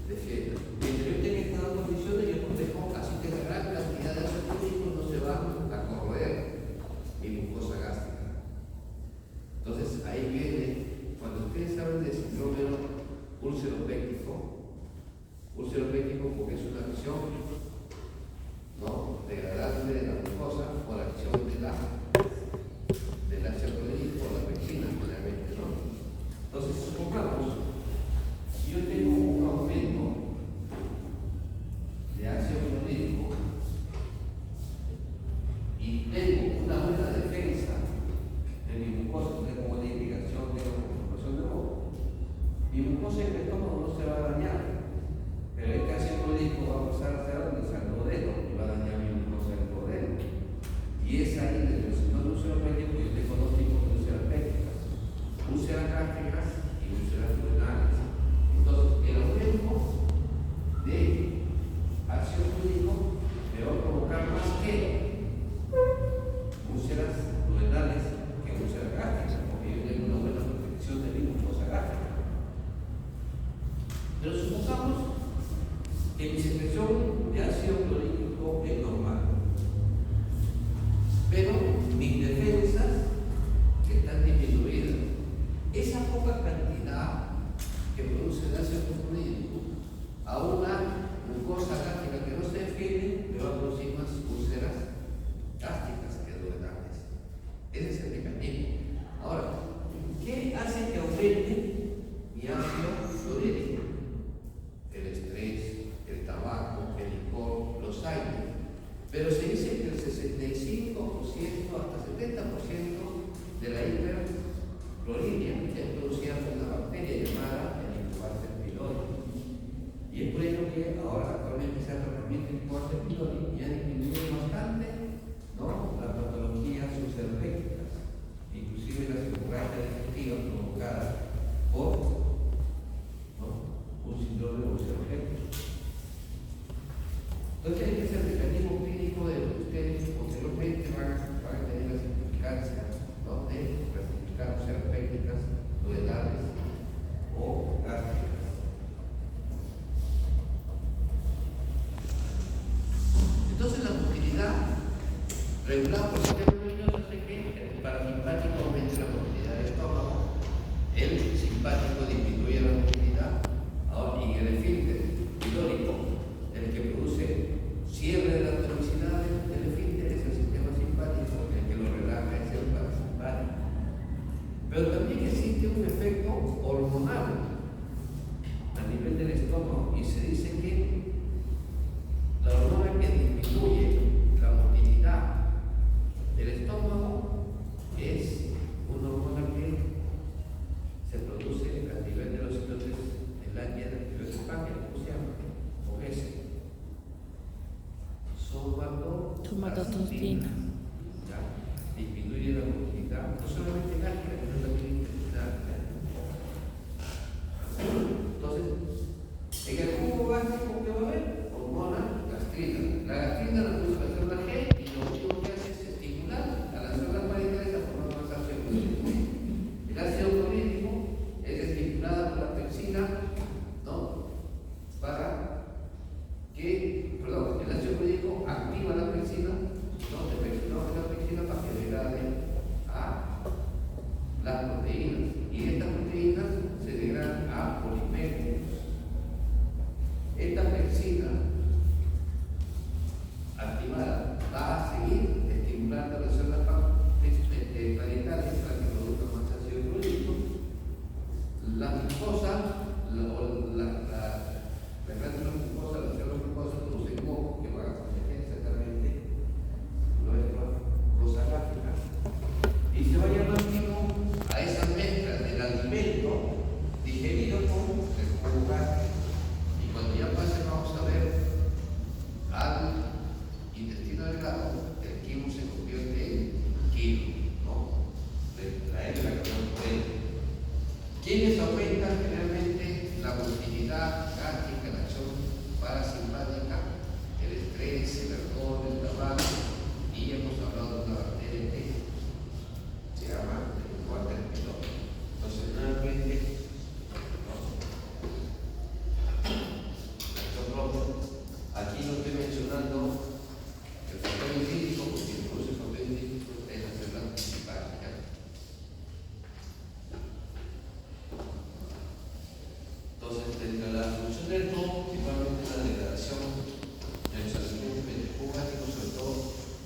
defienda. Mientras yo tenga estas dos condiciones, yo protejo, así que la gran cantidad de ácido clorhídrico no se va a corroer mi mucosa gástrica. Entonces ahí viene, cuando ustedes saben del síndrome úlcero péptico porque es una acción, ¿no?, degradante de la mucosa por acción de que mi secreción de ácido clorhídrico es normal, pero mis defensas están disminuidas. Esa poca cantidad que produce el ácido clorhídrico a una mucosa gástrica que no se defiende, me va a producir más úlceras gástricas que duodenales. Ese es el mecanismo. Ahora, ¿qué hace que aumente mi ácido clorhídrico? El estrés, el tabaco, el licor, los aires. Pero se dice que el 65% hasta 70% de la hipercloridria es producida por una bacteria llamada Helicobacter pylori. Y es por ello que ahora actualmente se ha tratamiento de Helicobacter pylori y ha disminuido bastante, ¿no?, las patologías ulcerolépticas, inclusive las hemorragias digestivas provocadas por, ¿no?, un síndrome ulceroléptico. Entonces, este es el mecanismo clínico de lo que ustedes posteriormente van a tener la significancia, ¿no?, de clasificar ulcerolépticas, duodenales o gástricas. Entonces, la motilidad regulada por el sistema nervioso hace que el parasimpático aumente la motilidad del estómago, el simpático disminuye la motilidad, y el esfínter pilórico, el que produce cierre de la toxicidad del esfínter, es el sistema simpático, el que lo relaja es el parasimpático. Pero también existe un efecto hormonal a nivel del estómago, y se dice que la hormona que disminuye la motilidad del estómago es una hormona que se produce a nivel de los citotres en la área del páncreas, ¿cómo se llama? OS. Somatostatina. Disminuye la motilidad, no solamente gástrica, sino también intestinal. Entonces, en el jugo gástrico, ¿qué va a haber? Hormona gastrina. La gastrina la produce la célula G y lo único que hace es estimular a las células parenterales a formar más ácido clorhídrico. El ácido clorhídrico es estimulada por la pepsina, ¿no?, el ácido clorhídrico activa la pepsina, ¿no?, la pepsina para que degrade a las proteínas, y estas proteínas se degradan a polipéptidos. Esta pepsina activada va a seguir estimulando las células parietales para que produzcan más ácido clorhídrico. La glucosa, la glándula glucosa, las células glucosas producen moco que va a proteger exactamente nuestra glucosa gástrica, y se va llamando a esa mezcla del alimento digerido con el jugo gástrico. Y cuando ya pase, vamos a ver al intestino delgado, el quimo se convierte en kilo, ¿no?, la L la cambiamos por L. ¿Quiénes aumentan generalmente la motilidad gástrica, la acción parasimpática? El estrés, el alcohol, el tabaco, y hemos hablado de una bacteria que se llama Helicobacter pylori. Entonces, nuevamente, aquí no estoy mencionando el factor hidrítico, porque el produce el factor hidrítico es la célula principal. Entonces, dentro de la función del jugo, igualmente la degradación de los alimentos metabólicos, sobre todo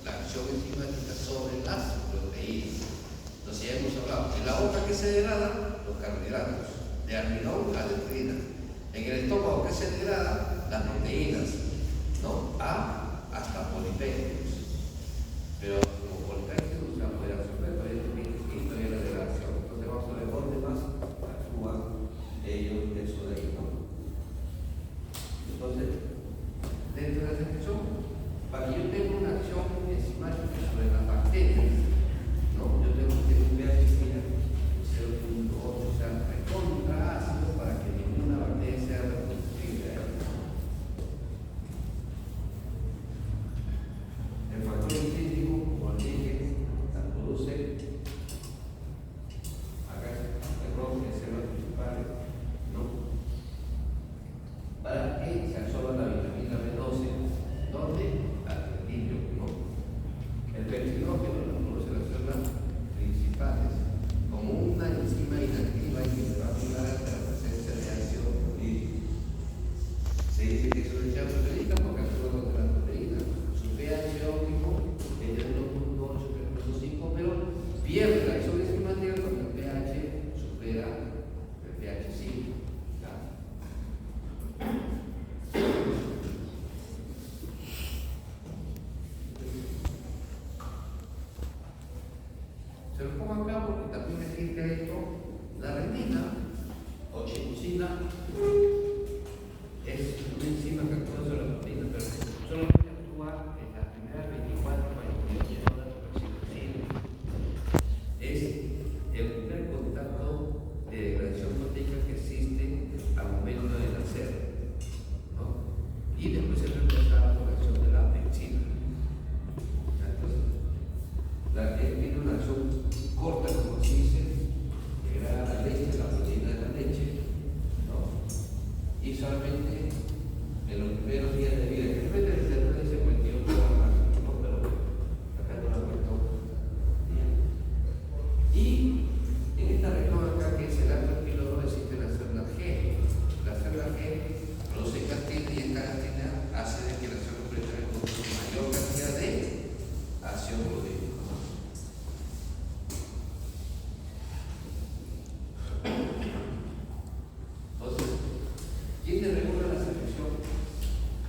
la acción enzimática sobre las proteínas. Entonces, ya hemos hablado en la boca que se degrada los carbohidratos, de almidón a letrina. En el estómago que se degrada las proteínas, ¿no?, hasta polipéptidos. Pero como polipéptidos se va a poder absorber, todavía hay la degradación. Entonces vamos a ver dónde más actúan ellos eso de ahí, ¿no? Entonces, dentro de la sección, para que yo tenga una acción enzimática sobre las bacterias, ¿no?, yo tengo que tener un pH 0.8, o sea, recontra ácido, para que ninguna bacteria sea reproducible. El factor hidrítico, como dije, la produce acá, el rojo, que es el principal, ¿no?, para que se absorba la vitamina quiere decir que es un rechazo proteína porque actúa contra la proteína. Su pH óptimo es de 1.8, 3.5, pero pierde la acción enzimática cuando el pH supera el pH 5. Se lo pongo acá porque también existe esto. La renina o chitosina es una enzima que actúa sobre la proteína, pero solamente actúa en las primeras 24 a 48 horas por chitosina. Es el primer contacto de degradación proteica que existe al momento de nacer, ¿no? Y después es reemplazada por la acción de la pepsina. Entonces, tiene una acción corta, como se dice, degrada la leche, la proteína de la leche, ¿no? Y solamente en los primeros días de vida, que depende del centro de 58 horas, ¿no? Pero acá no la cuento bien. Y en esta región acá, que es el arco piloro, existe la célula G. La célula G produce castina y esta castina hace de que la célula proteica produzca mayor cantidad de ácido proteico. Entonces, ¿quién le regula la secreción?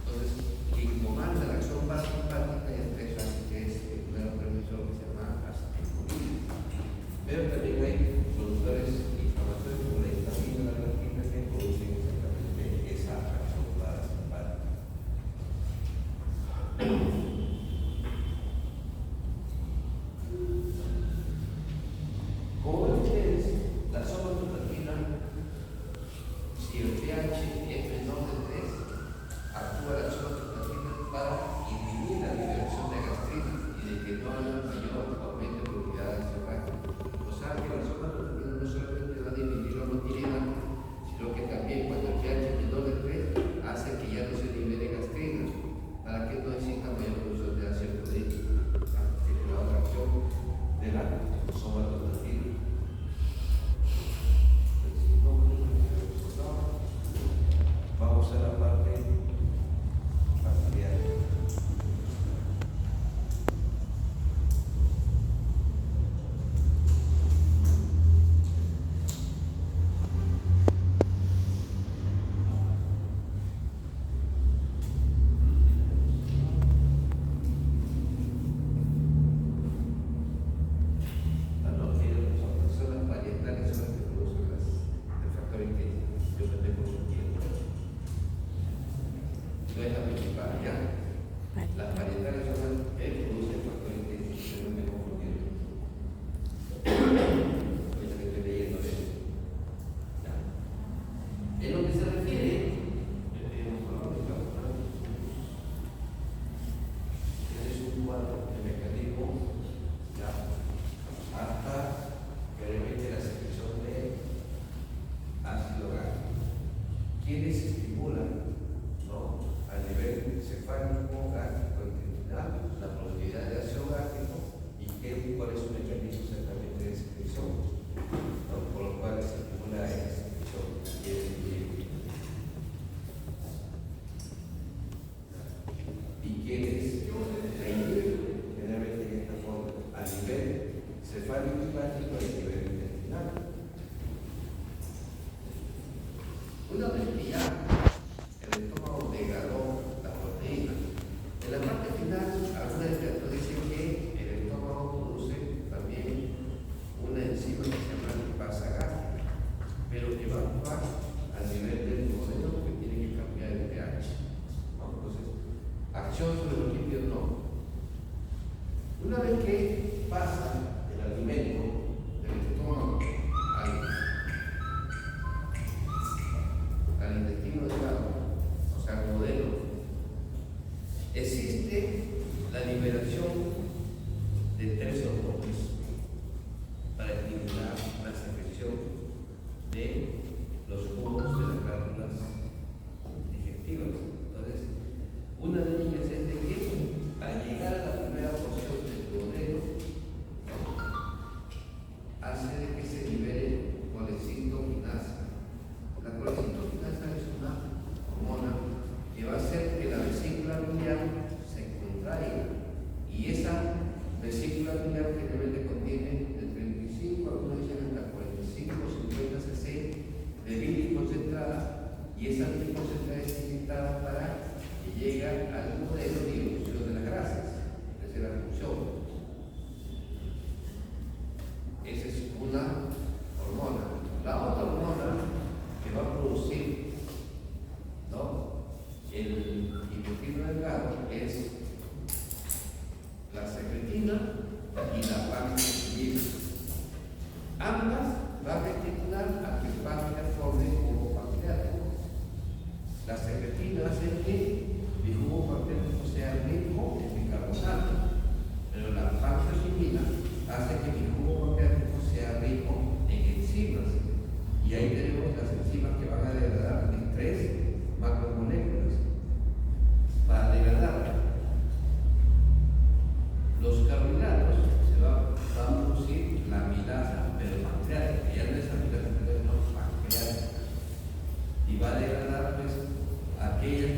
Entonces, quien comanda la acción parasimpática y estresa, que es el primer precursor que se llama acetilcolina. Pero también hay productores inflamatorios como la histamina y la glargina que producen exactamente esa acción parasimpática. Como ven ustedes, la somatostatina, si el pH es menor de 3, actúa la somatostatina para inhibir la liberación de gastrina y de que no haya mayor aumento de propiedades cerebrales. O sea que la somatostatina no solamente va a disminuir la motilidad, sino que también cuando el pH es menor de 3, hace que ya no se libere gastrina, para que no exista mayor producción de ácido proteico. Esta es la otra acción de la somatostatina. Vamos a la parte familiar. Son las parietales, son las que producen el factor intestinal. Yo también por su tiempo. No es la principal, ¿ya? Las parietales son las que producen el factor intestinal. No me confundieron. Ahorita que estoy leyendo eso. ¿Ya? En lo que se refiere, este es un cuadro de mecanismo, ¿ya? Hasta que permite la secreción de ácido gástrico. ¿Quiénes estimulan, ¿no?, a nivel cefálico, gástrico, intestinal, la productividad de ácido gástrico y cuál es su mecanismo exactamente de secreción, ¿no?, por lo cual se estimula esa secreción y es y quienes la inhiben generalmente en esta forma a nivel cefálico y gástrico y a nivel intestinal. Una vez que ya el estómago degradó la proteína, en la parte final, algunas literaturas dicen que el estómago produce también una enzima que se llama lipasa gástrica, pero que va a actuar a nivel del duodeno porque tiene que cambiar el pH, ¿no? Entonces, acción sobre los lípidos no. Una vez que pasa el alimento del estómago al intestino delgado, o sea, al modelo, existe la liberación de 3 hormonas para estimular la secreción de los jugos de las glándulas digestivas. Entonces, una de ellas es de que al llegar a la primera porción del duodeno, hace de que se libere colecitoquinasa. La colecitoquinasa es una hormona el intestino delgado es la secretina y la páncreas. Ambas van a estimular a que el páncreas forme jugo pancreático. La secretina hace que mi jugo pancreático sea rico en bicarbonato, pero la páncreas hace que mi jugo pancreático sea rico en enzimas. Y ahí tenemos las enzimas que van a degradar en 3 macromoléculas. Para degradar los carbohidratos se va a producir la amilasa, pero pancreática, ya no es amilasa, no pancreática. Y va a degradar pues aquellos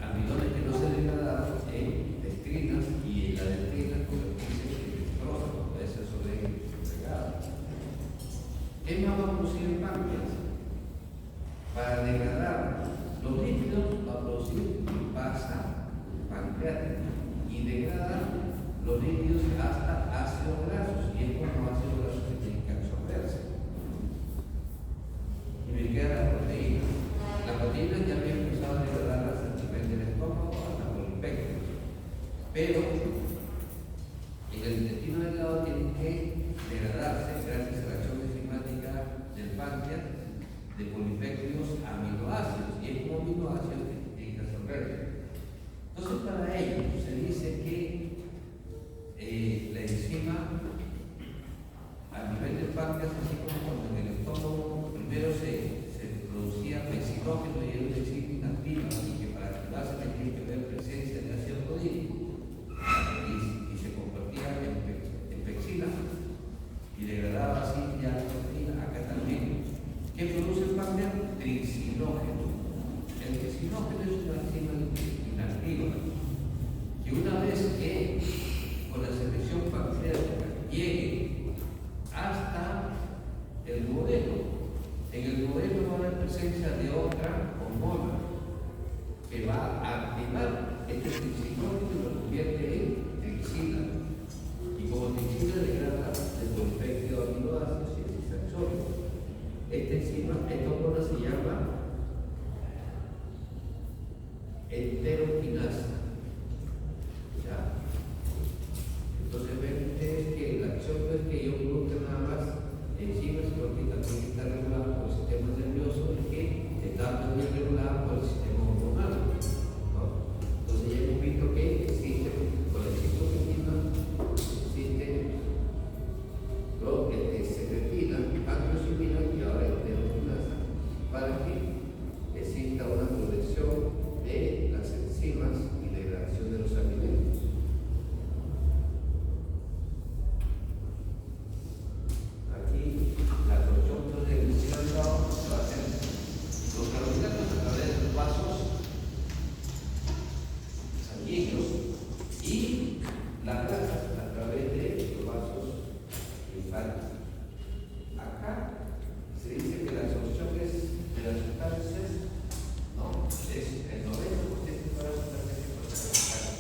amilones que no se degradaron en dextrinas, y en la dextrina convertirse en dextrosa, puede ser sobregada. ¿Qué más va a producir el páncreas? Para degradar los lípidos va a producir glucasa pancreática y degrada los lípidos hasta ácidos grasos, y es como ácidos grasos que tienen que absorberse. Y me queda la proteína. La proteína ya había empezado a degradarlas a nivel del estómago hasta por el pecho, pero en el intestino delgado tienen que degradarse gracias a la acción enzimática del páncreas de polipéptidos aminoácidos, y es como aminoácidos que tienen que absorberse. Entonces, para ello se dice que la enzima a nivel del páncreas, así como cuando en el estómago primero se producía mesilógeno y era una enzima inactiva, y que para activarse tenía que haber presencia de ácido clorhídrico y se convertía en pexila y degradaba así ya la proteína. Acá también, ¿qué produce el páncreas? Tricinógeno. El tricinógeno es una enzima inactiva que una vez que con la secreción pancreática llegue hasta el duodeno, en el duodeno va a haber presencia de otra hormona que va a activar este tricinógeno y lo convierte en trixina, y como trixina degrada el polipéptido aminoácidos y se absorbe. Esta hormona se llama enteroquinasa. ¿Ya? Entonces ven ustedes que la acción no es que yo produzca nada más enzimas, sino que también está regulada por el sistema nervioso, y que está también regulada por el sistema hormonal, ¿no? Entonces ya hemos visto que existe, con la citoquinina, existe secretina, pancreatina y ahora enteroquinasa, para que exista una protección de las enzimas y degradación de los alimentos. Aquí la absorción del intestino delgado va a ser los carbohidratos a través de los vasos sanguíneos y las grasas a través de los vasos linfáticos. Acá se dice que la absorción es de las sustancias, no, es el 90% de las sustancias que proceden.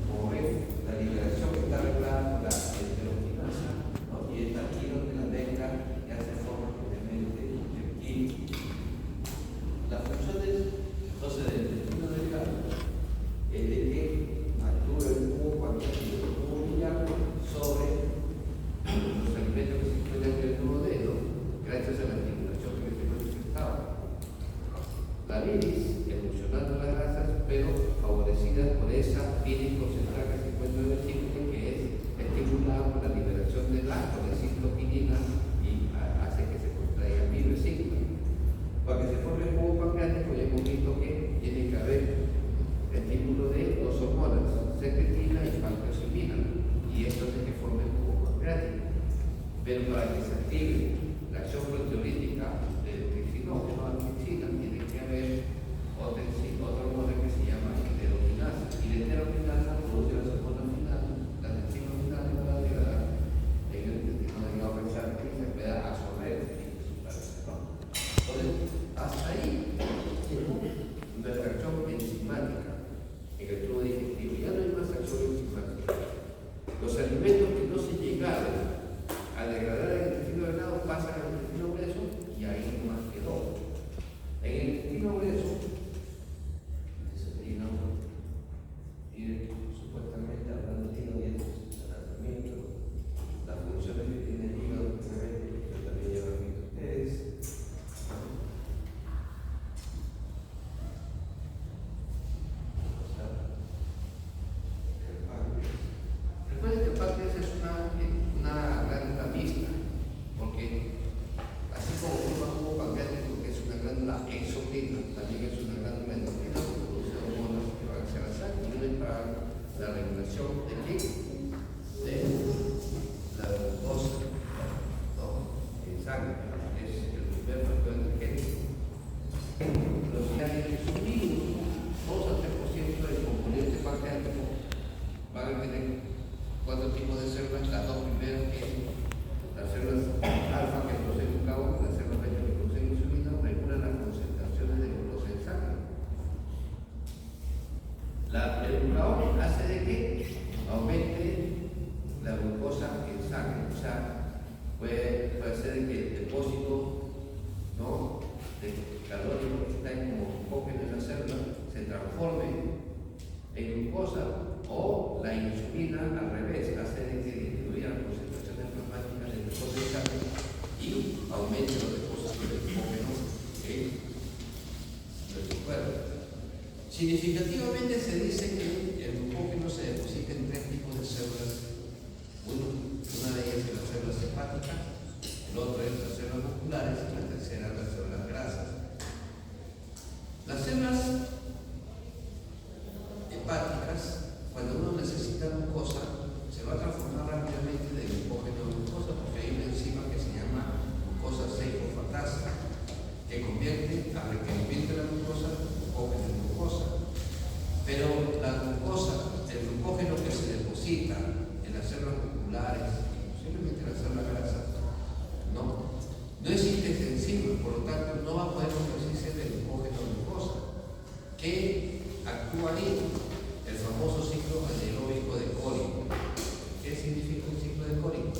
Como ven, la liberación está regulada por la enteroquinasa, ¿no? Y está aquí donde la mezcla ya se forma completamente y las funciones entonces del intestino delgado es de que actúa el jugo pancreático como un villano sobre los alimentos que se encuentran en el duodeno gracias a la estimulación que les he manifestado. La bilis evolucionando las grasas, pero favorecidas por esa bilis concentrada que se encuentra en el síntoma, que es estimulada por la liberación de la citoquinina y hace que se contraiga el vesícula. Para que se forme el jugo pancreático, ya hemos visto que tiene que haber estímulo de dos hormonas, secretina y pancreatina, y esto hace que forme el jugo pancreático. Pero para que se active la acción proteolítica del tricinógeno a la trixina, tiene que haber otra hormona que se llama enteroquinasa, y la enteroquinasa produce las hormonas finales, las enzimas finales para degradar en el intestino delgado, pensar que se El glucagón hace de que aumente la glucosa en sangre, o sea, puede hacer de que el depósito, ¿no?, de calórico que está como glucógeno en la célula se transforme en glucosa, o la insulina al revés, hace de que disminuya las concentraciones plasmáticas en el depósito de sangre y aumente los depósitos de glucógeno en nuestro cuerpo. Significativamente se dice que el glucógeno se deposita en 3 tipos de células. Una de ellas es las células hepáticas, el otro es las células musculares y la tercera las células grasas. Las células hepáticas, cuando uno necesita glucosa, se va a transformar rápidamente de glucógeno a glucosa, porque hay una enzima que se llama glucosa 6-fosfatasa, que convierte al requerimiento de la glucosa glucógeno en glucosa. Pero la glucosa, el glucógeno que se deposita en las células musculares y posiblemente en las células grasas, no existe esta enzima, por lo tanto no va a poder convertirse de glucógeno a glucosa, que actúa ahí el famoso ciclo anaeróbico de Collins. ¿Qué significa el ciclo de Collins?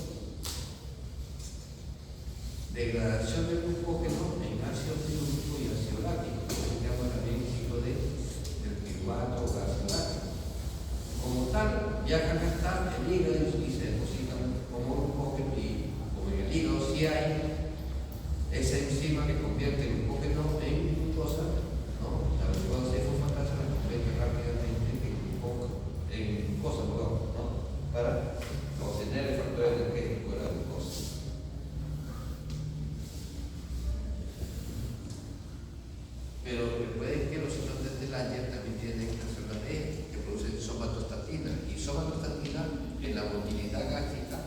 Degradación del glucógeno en ácido fluorúrico y ácido láctico, que se llama también el ciclo del piruvato o ácido láctico. Como tal, viajan hasta el hígado y se depositan como glucógeno, y como en el hígado sí hay esa enzima que convierte el glucógeno en glucosa, ¿no? La glucosa 6-fosfatasa la convierte rápidamente en glucosa, ¿no?, para obtener el factor energético de la glucosa. Pero recuerden que los isómeros del Langer también tienen las células B que producen somatostatina, y somatostatina en la motilidad gástrica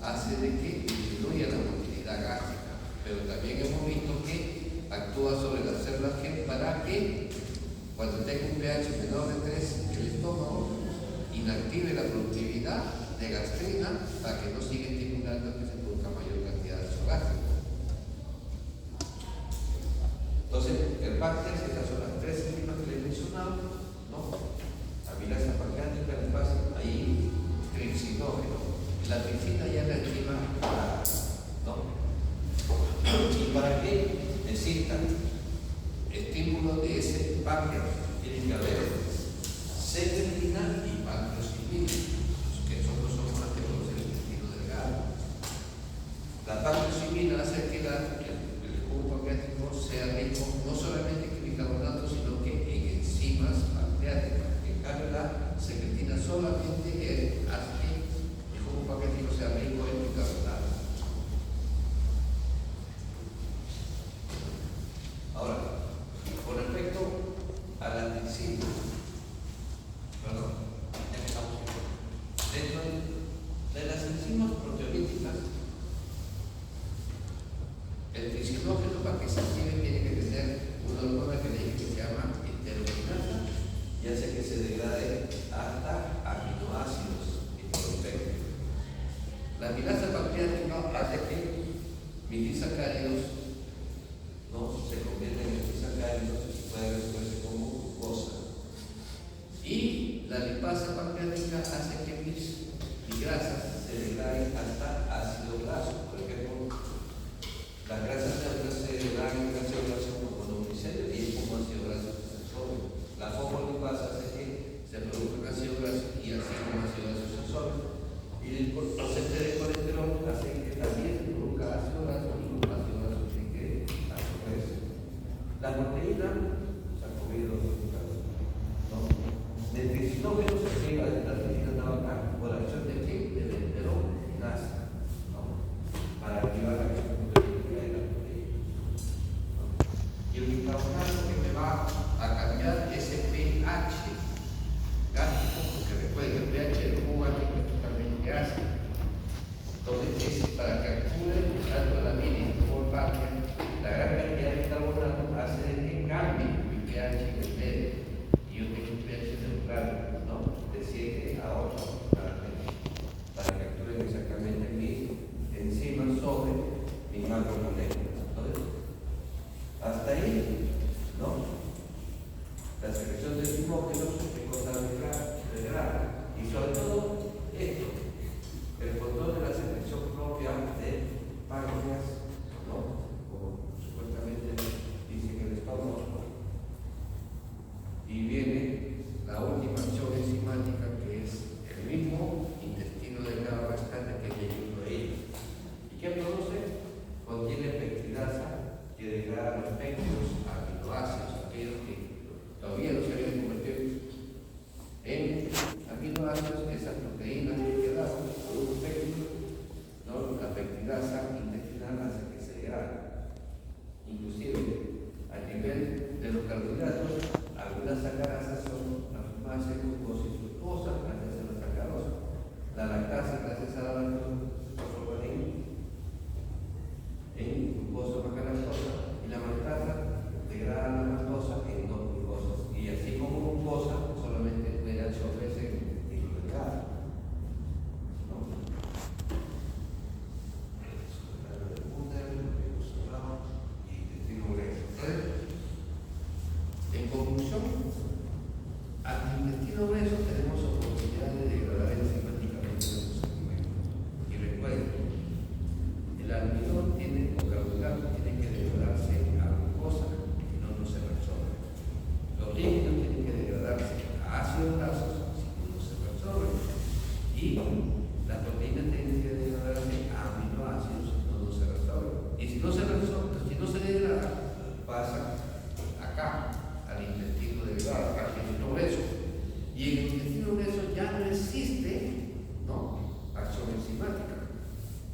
hace de que disminuya la motilidad gástrica, pero también hemos visto que actúa sobre las células G para que cuando tenga un pH menor de 3 el estómago inactive la productividad de gastrina para que no siga estimulando a que se produzca mayor cantidad de ácido gástrico. Entonces, el páncreas, estas son las 3 enzimas que les he mencionado, ¿no? Amilasa pancreática, ahí tricinógeno. La tricina ya es la enzima, ¿no? Y para que exista estímulo de ese páncreas, tiene que haber secretina y pancreosimina, que nosotros somos las que conocen el intestino delgado. La pancreosimina hace que el jugo pancreático sea rico no solamente en bicarbonato, sino que en enzimas pancreáticas. En cambio, la secretina solamente hace que el jugo pancreático sea rico en bicarbonato. Ahora, con respecto a la tricina, dentro de las enzimas proteolíticas, el tricinógeno, para que se active, tiene que tener una hormona que le dije que se llama enteroquinasa y hace que se degrade hasta aminoácidos introspectos. La amilasa pancreática hace que milisacáridos no se convierten en milisacáridos y pueden resolverse como glucosa. Y la lipasa pancreática hace que mis grasas se degraden hasta ácido graso. Por ejemplo, las grasas neutras se degradan en ácido graso como monoglicerol y es como ácido graso sensórico. La fosfolipasa hace que se produzca ácido graso y así como ácido graso sensórico. Y el porcentaje de colesterol hace que también se produzca ácido graso y como ácido graso tiene que absorberse. La proteína se ha comido los resultados, ¿no? El tricinógeno se pega de la tricina tabacal por acción de qué? De la enteroquinasa, ¿no? Para activar la acción proteínica de la proteína, ¿no? Y el bicarbonato que me va a cambiar ese pH gástrico, porque recuerden que el pH del jugo gástrico es totalmente ácido. Entonces, para que actúe tanto la mina como el páncreas, la gran cantidad de bicarbonato hace de que cambie mi pH en el medio. Y yo tengo un pH neutral, ¿no? De 7 a 8 para que actúen exactamente mis enzimas sobre mis macromoléculas. Entonces, hasta ahí, ¿no? La secreción de glucógeno es cosa aquellos que todavía no se habían convertido en aminoácidos, esas proteínas que quedaban, algunos técnicos, ¿no? La peptidasa intestinal hace que se degrade. Inclusive, a nivel de los carbohidratos, algunas sacarasas son transformadas en glucosa y fructosa gracias a la sacarosa. La lactasa, gracias a la lactosa, se transforma en glucosa macrolactosa, y la maltasa degrada la maltosa en dos glucosas. Y así como glucosa solamente puede absorberse en el intestino delgado. En conclusión, al intestino grueso tenemos oportunidad de degradar enzimáticamente nuestros alimentos. Y recuerden, el almidón o carbohidratos tienen que degradarse a glucosa, si no, no se reabsorben. Los líquidos tienen que degradarse a ácidos grasos, si no, no se reabsorben. Y las proteínas tienen que degradarse a aminoácidos, si no, no se reabsorben. Y si no se reabsorben, si no se degrada, pasa acá, al intestino delgado, al intestino grueso. Y en el intestino grueso ya no existe, ¿no?, acción enzimática.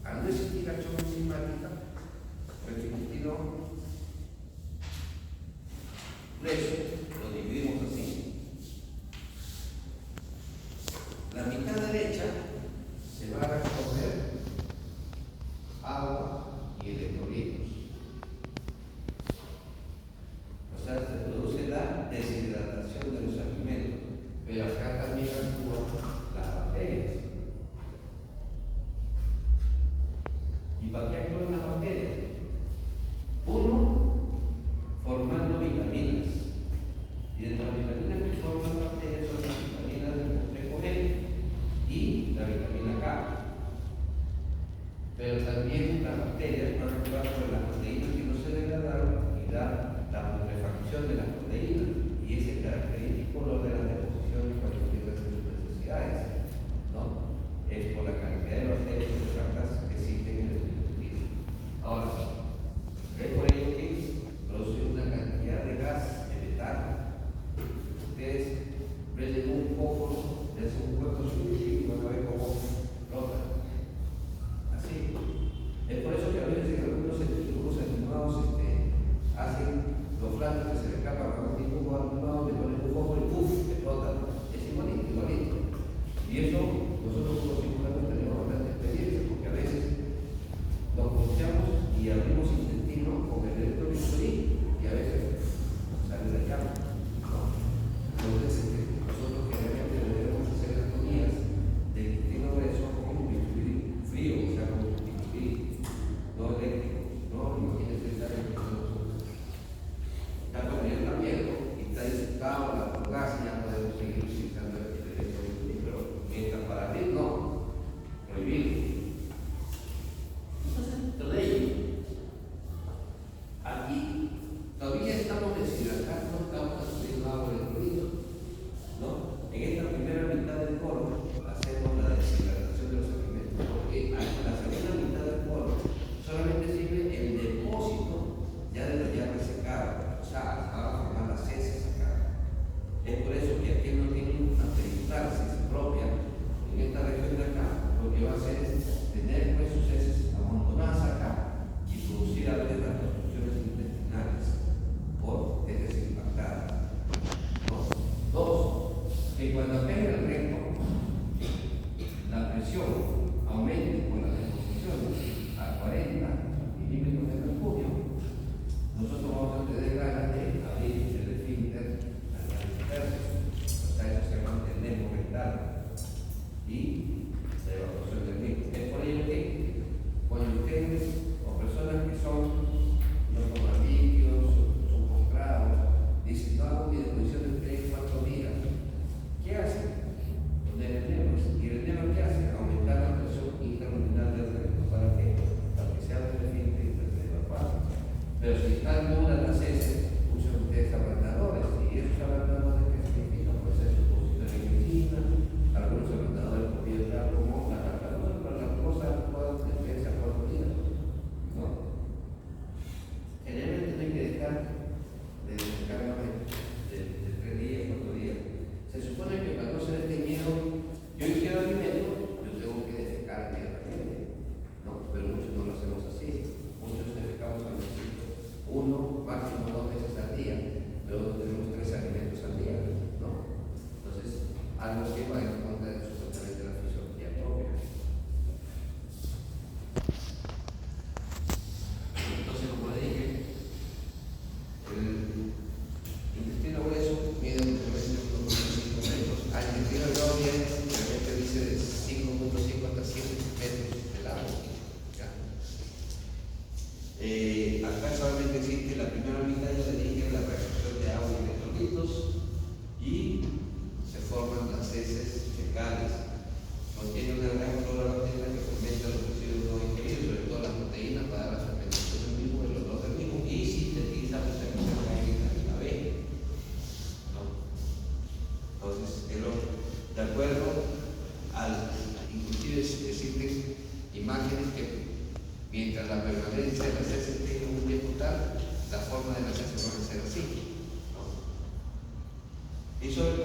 Al no existir acción enzimática, el intestino grueso lo dividimos así. La mitad derecha se va a recoger agua y electrolitos. O sea, se produce la deshidratación de los alimentos, pero acá también actúan las bacterias. ¿Y para qué actúan las bacterias? Uno, formando vitaminas. Y dentro de las vitaminas Y sobre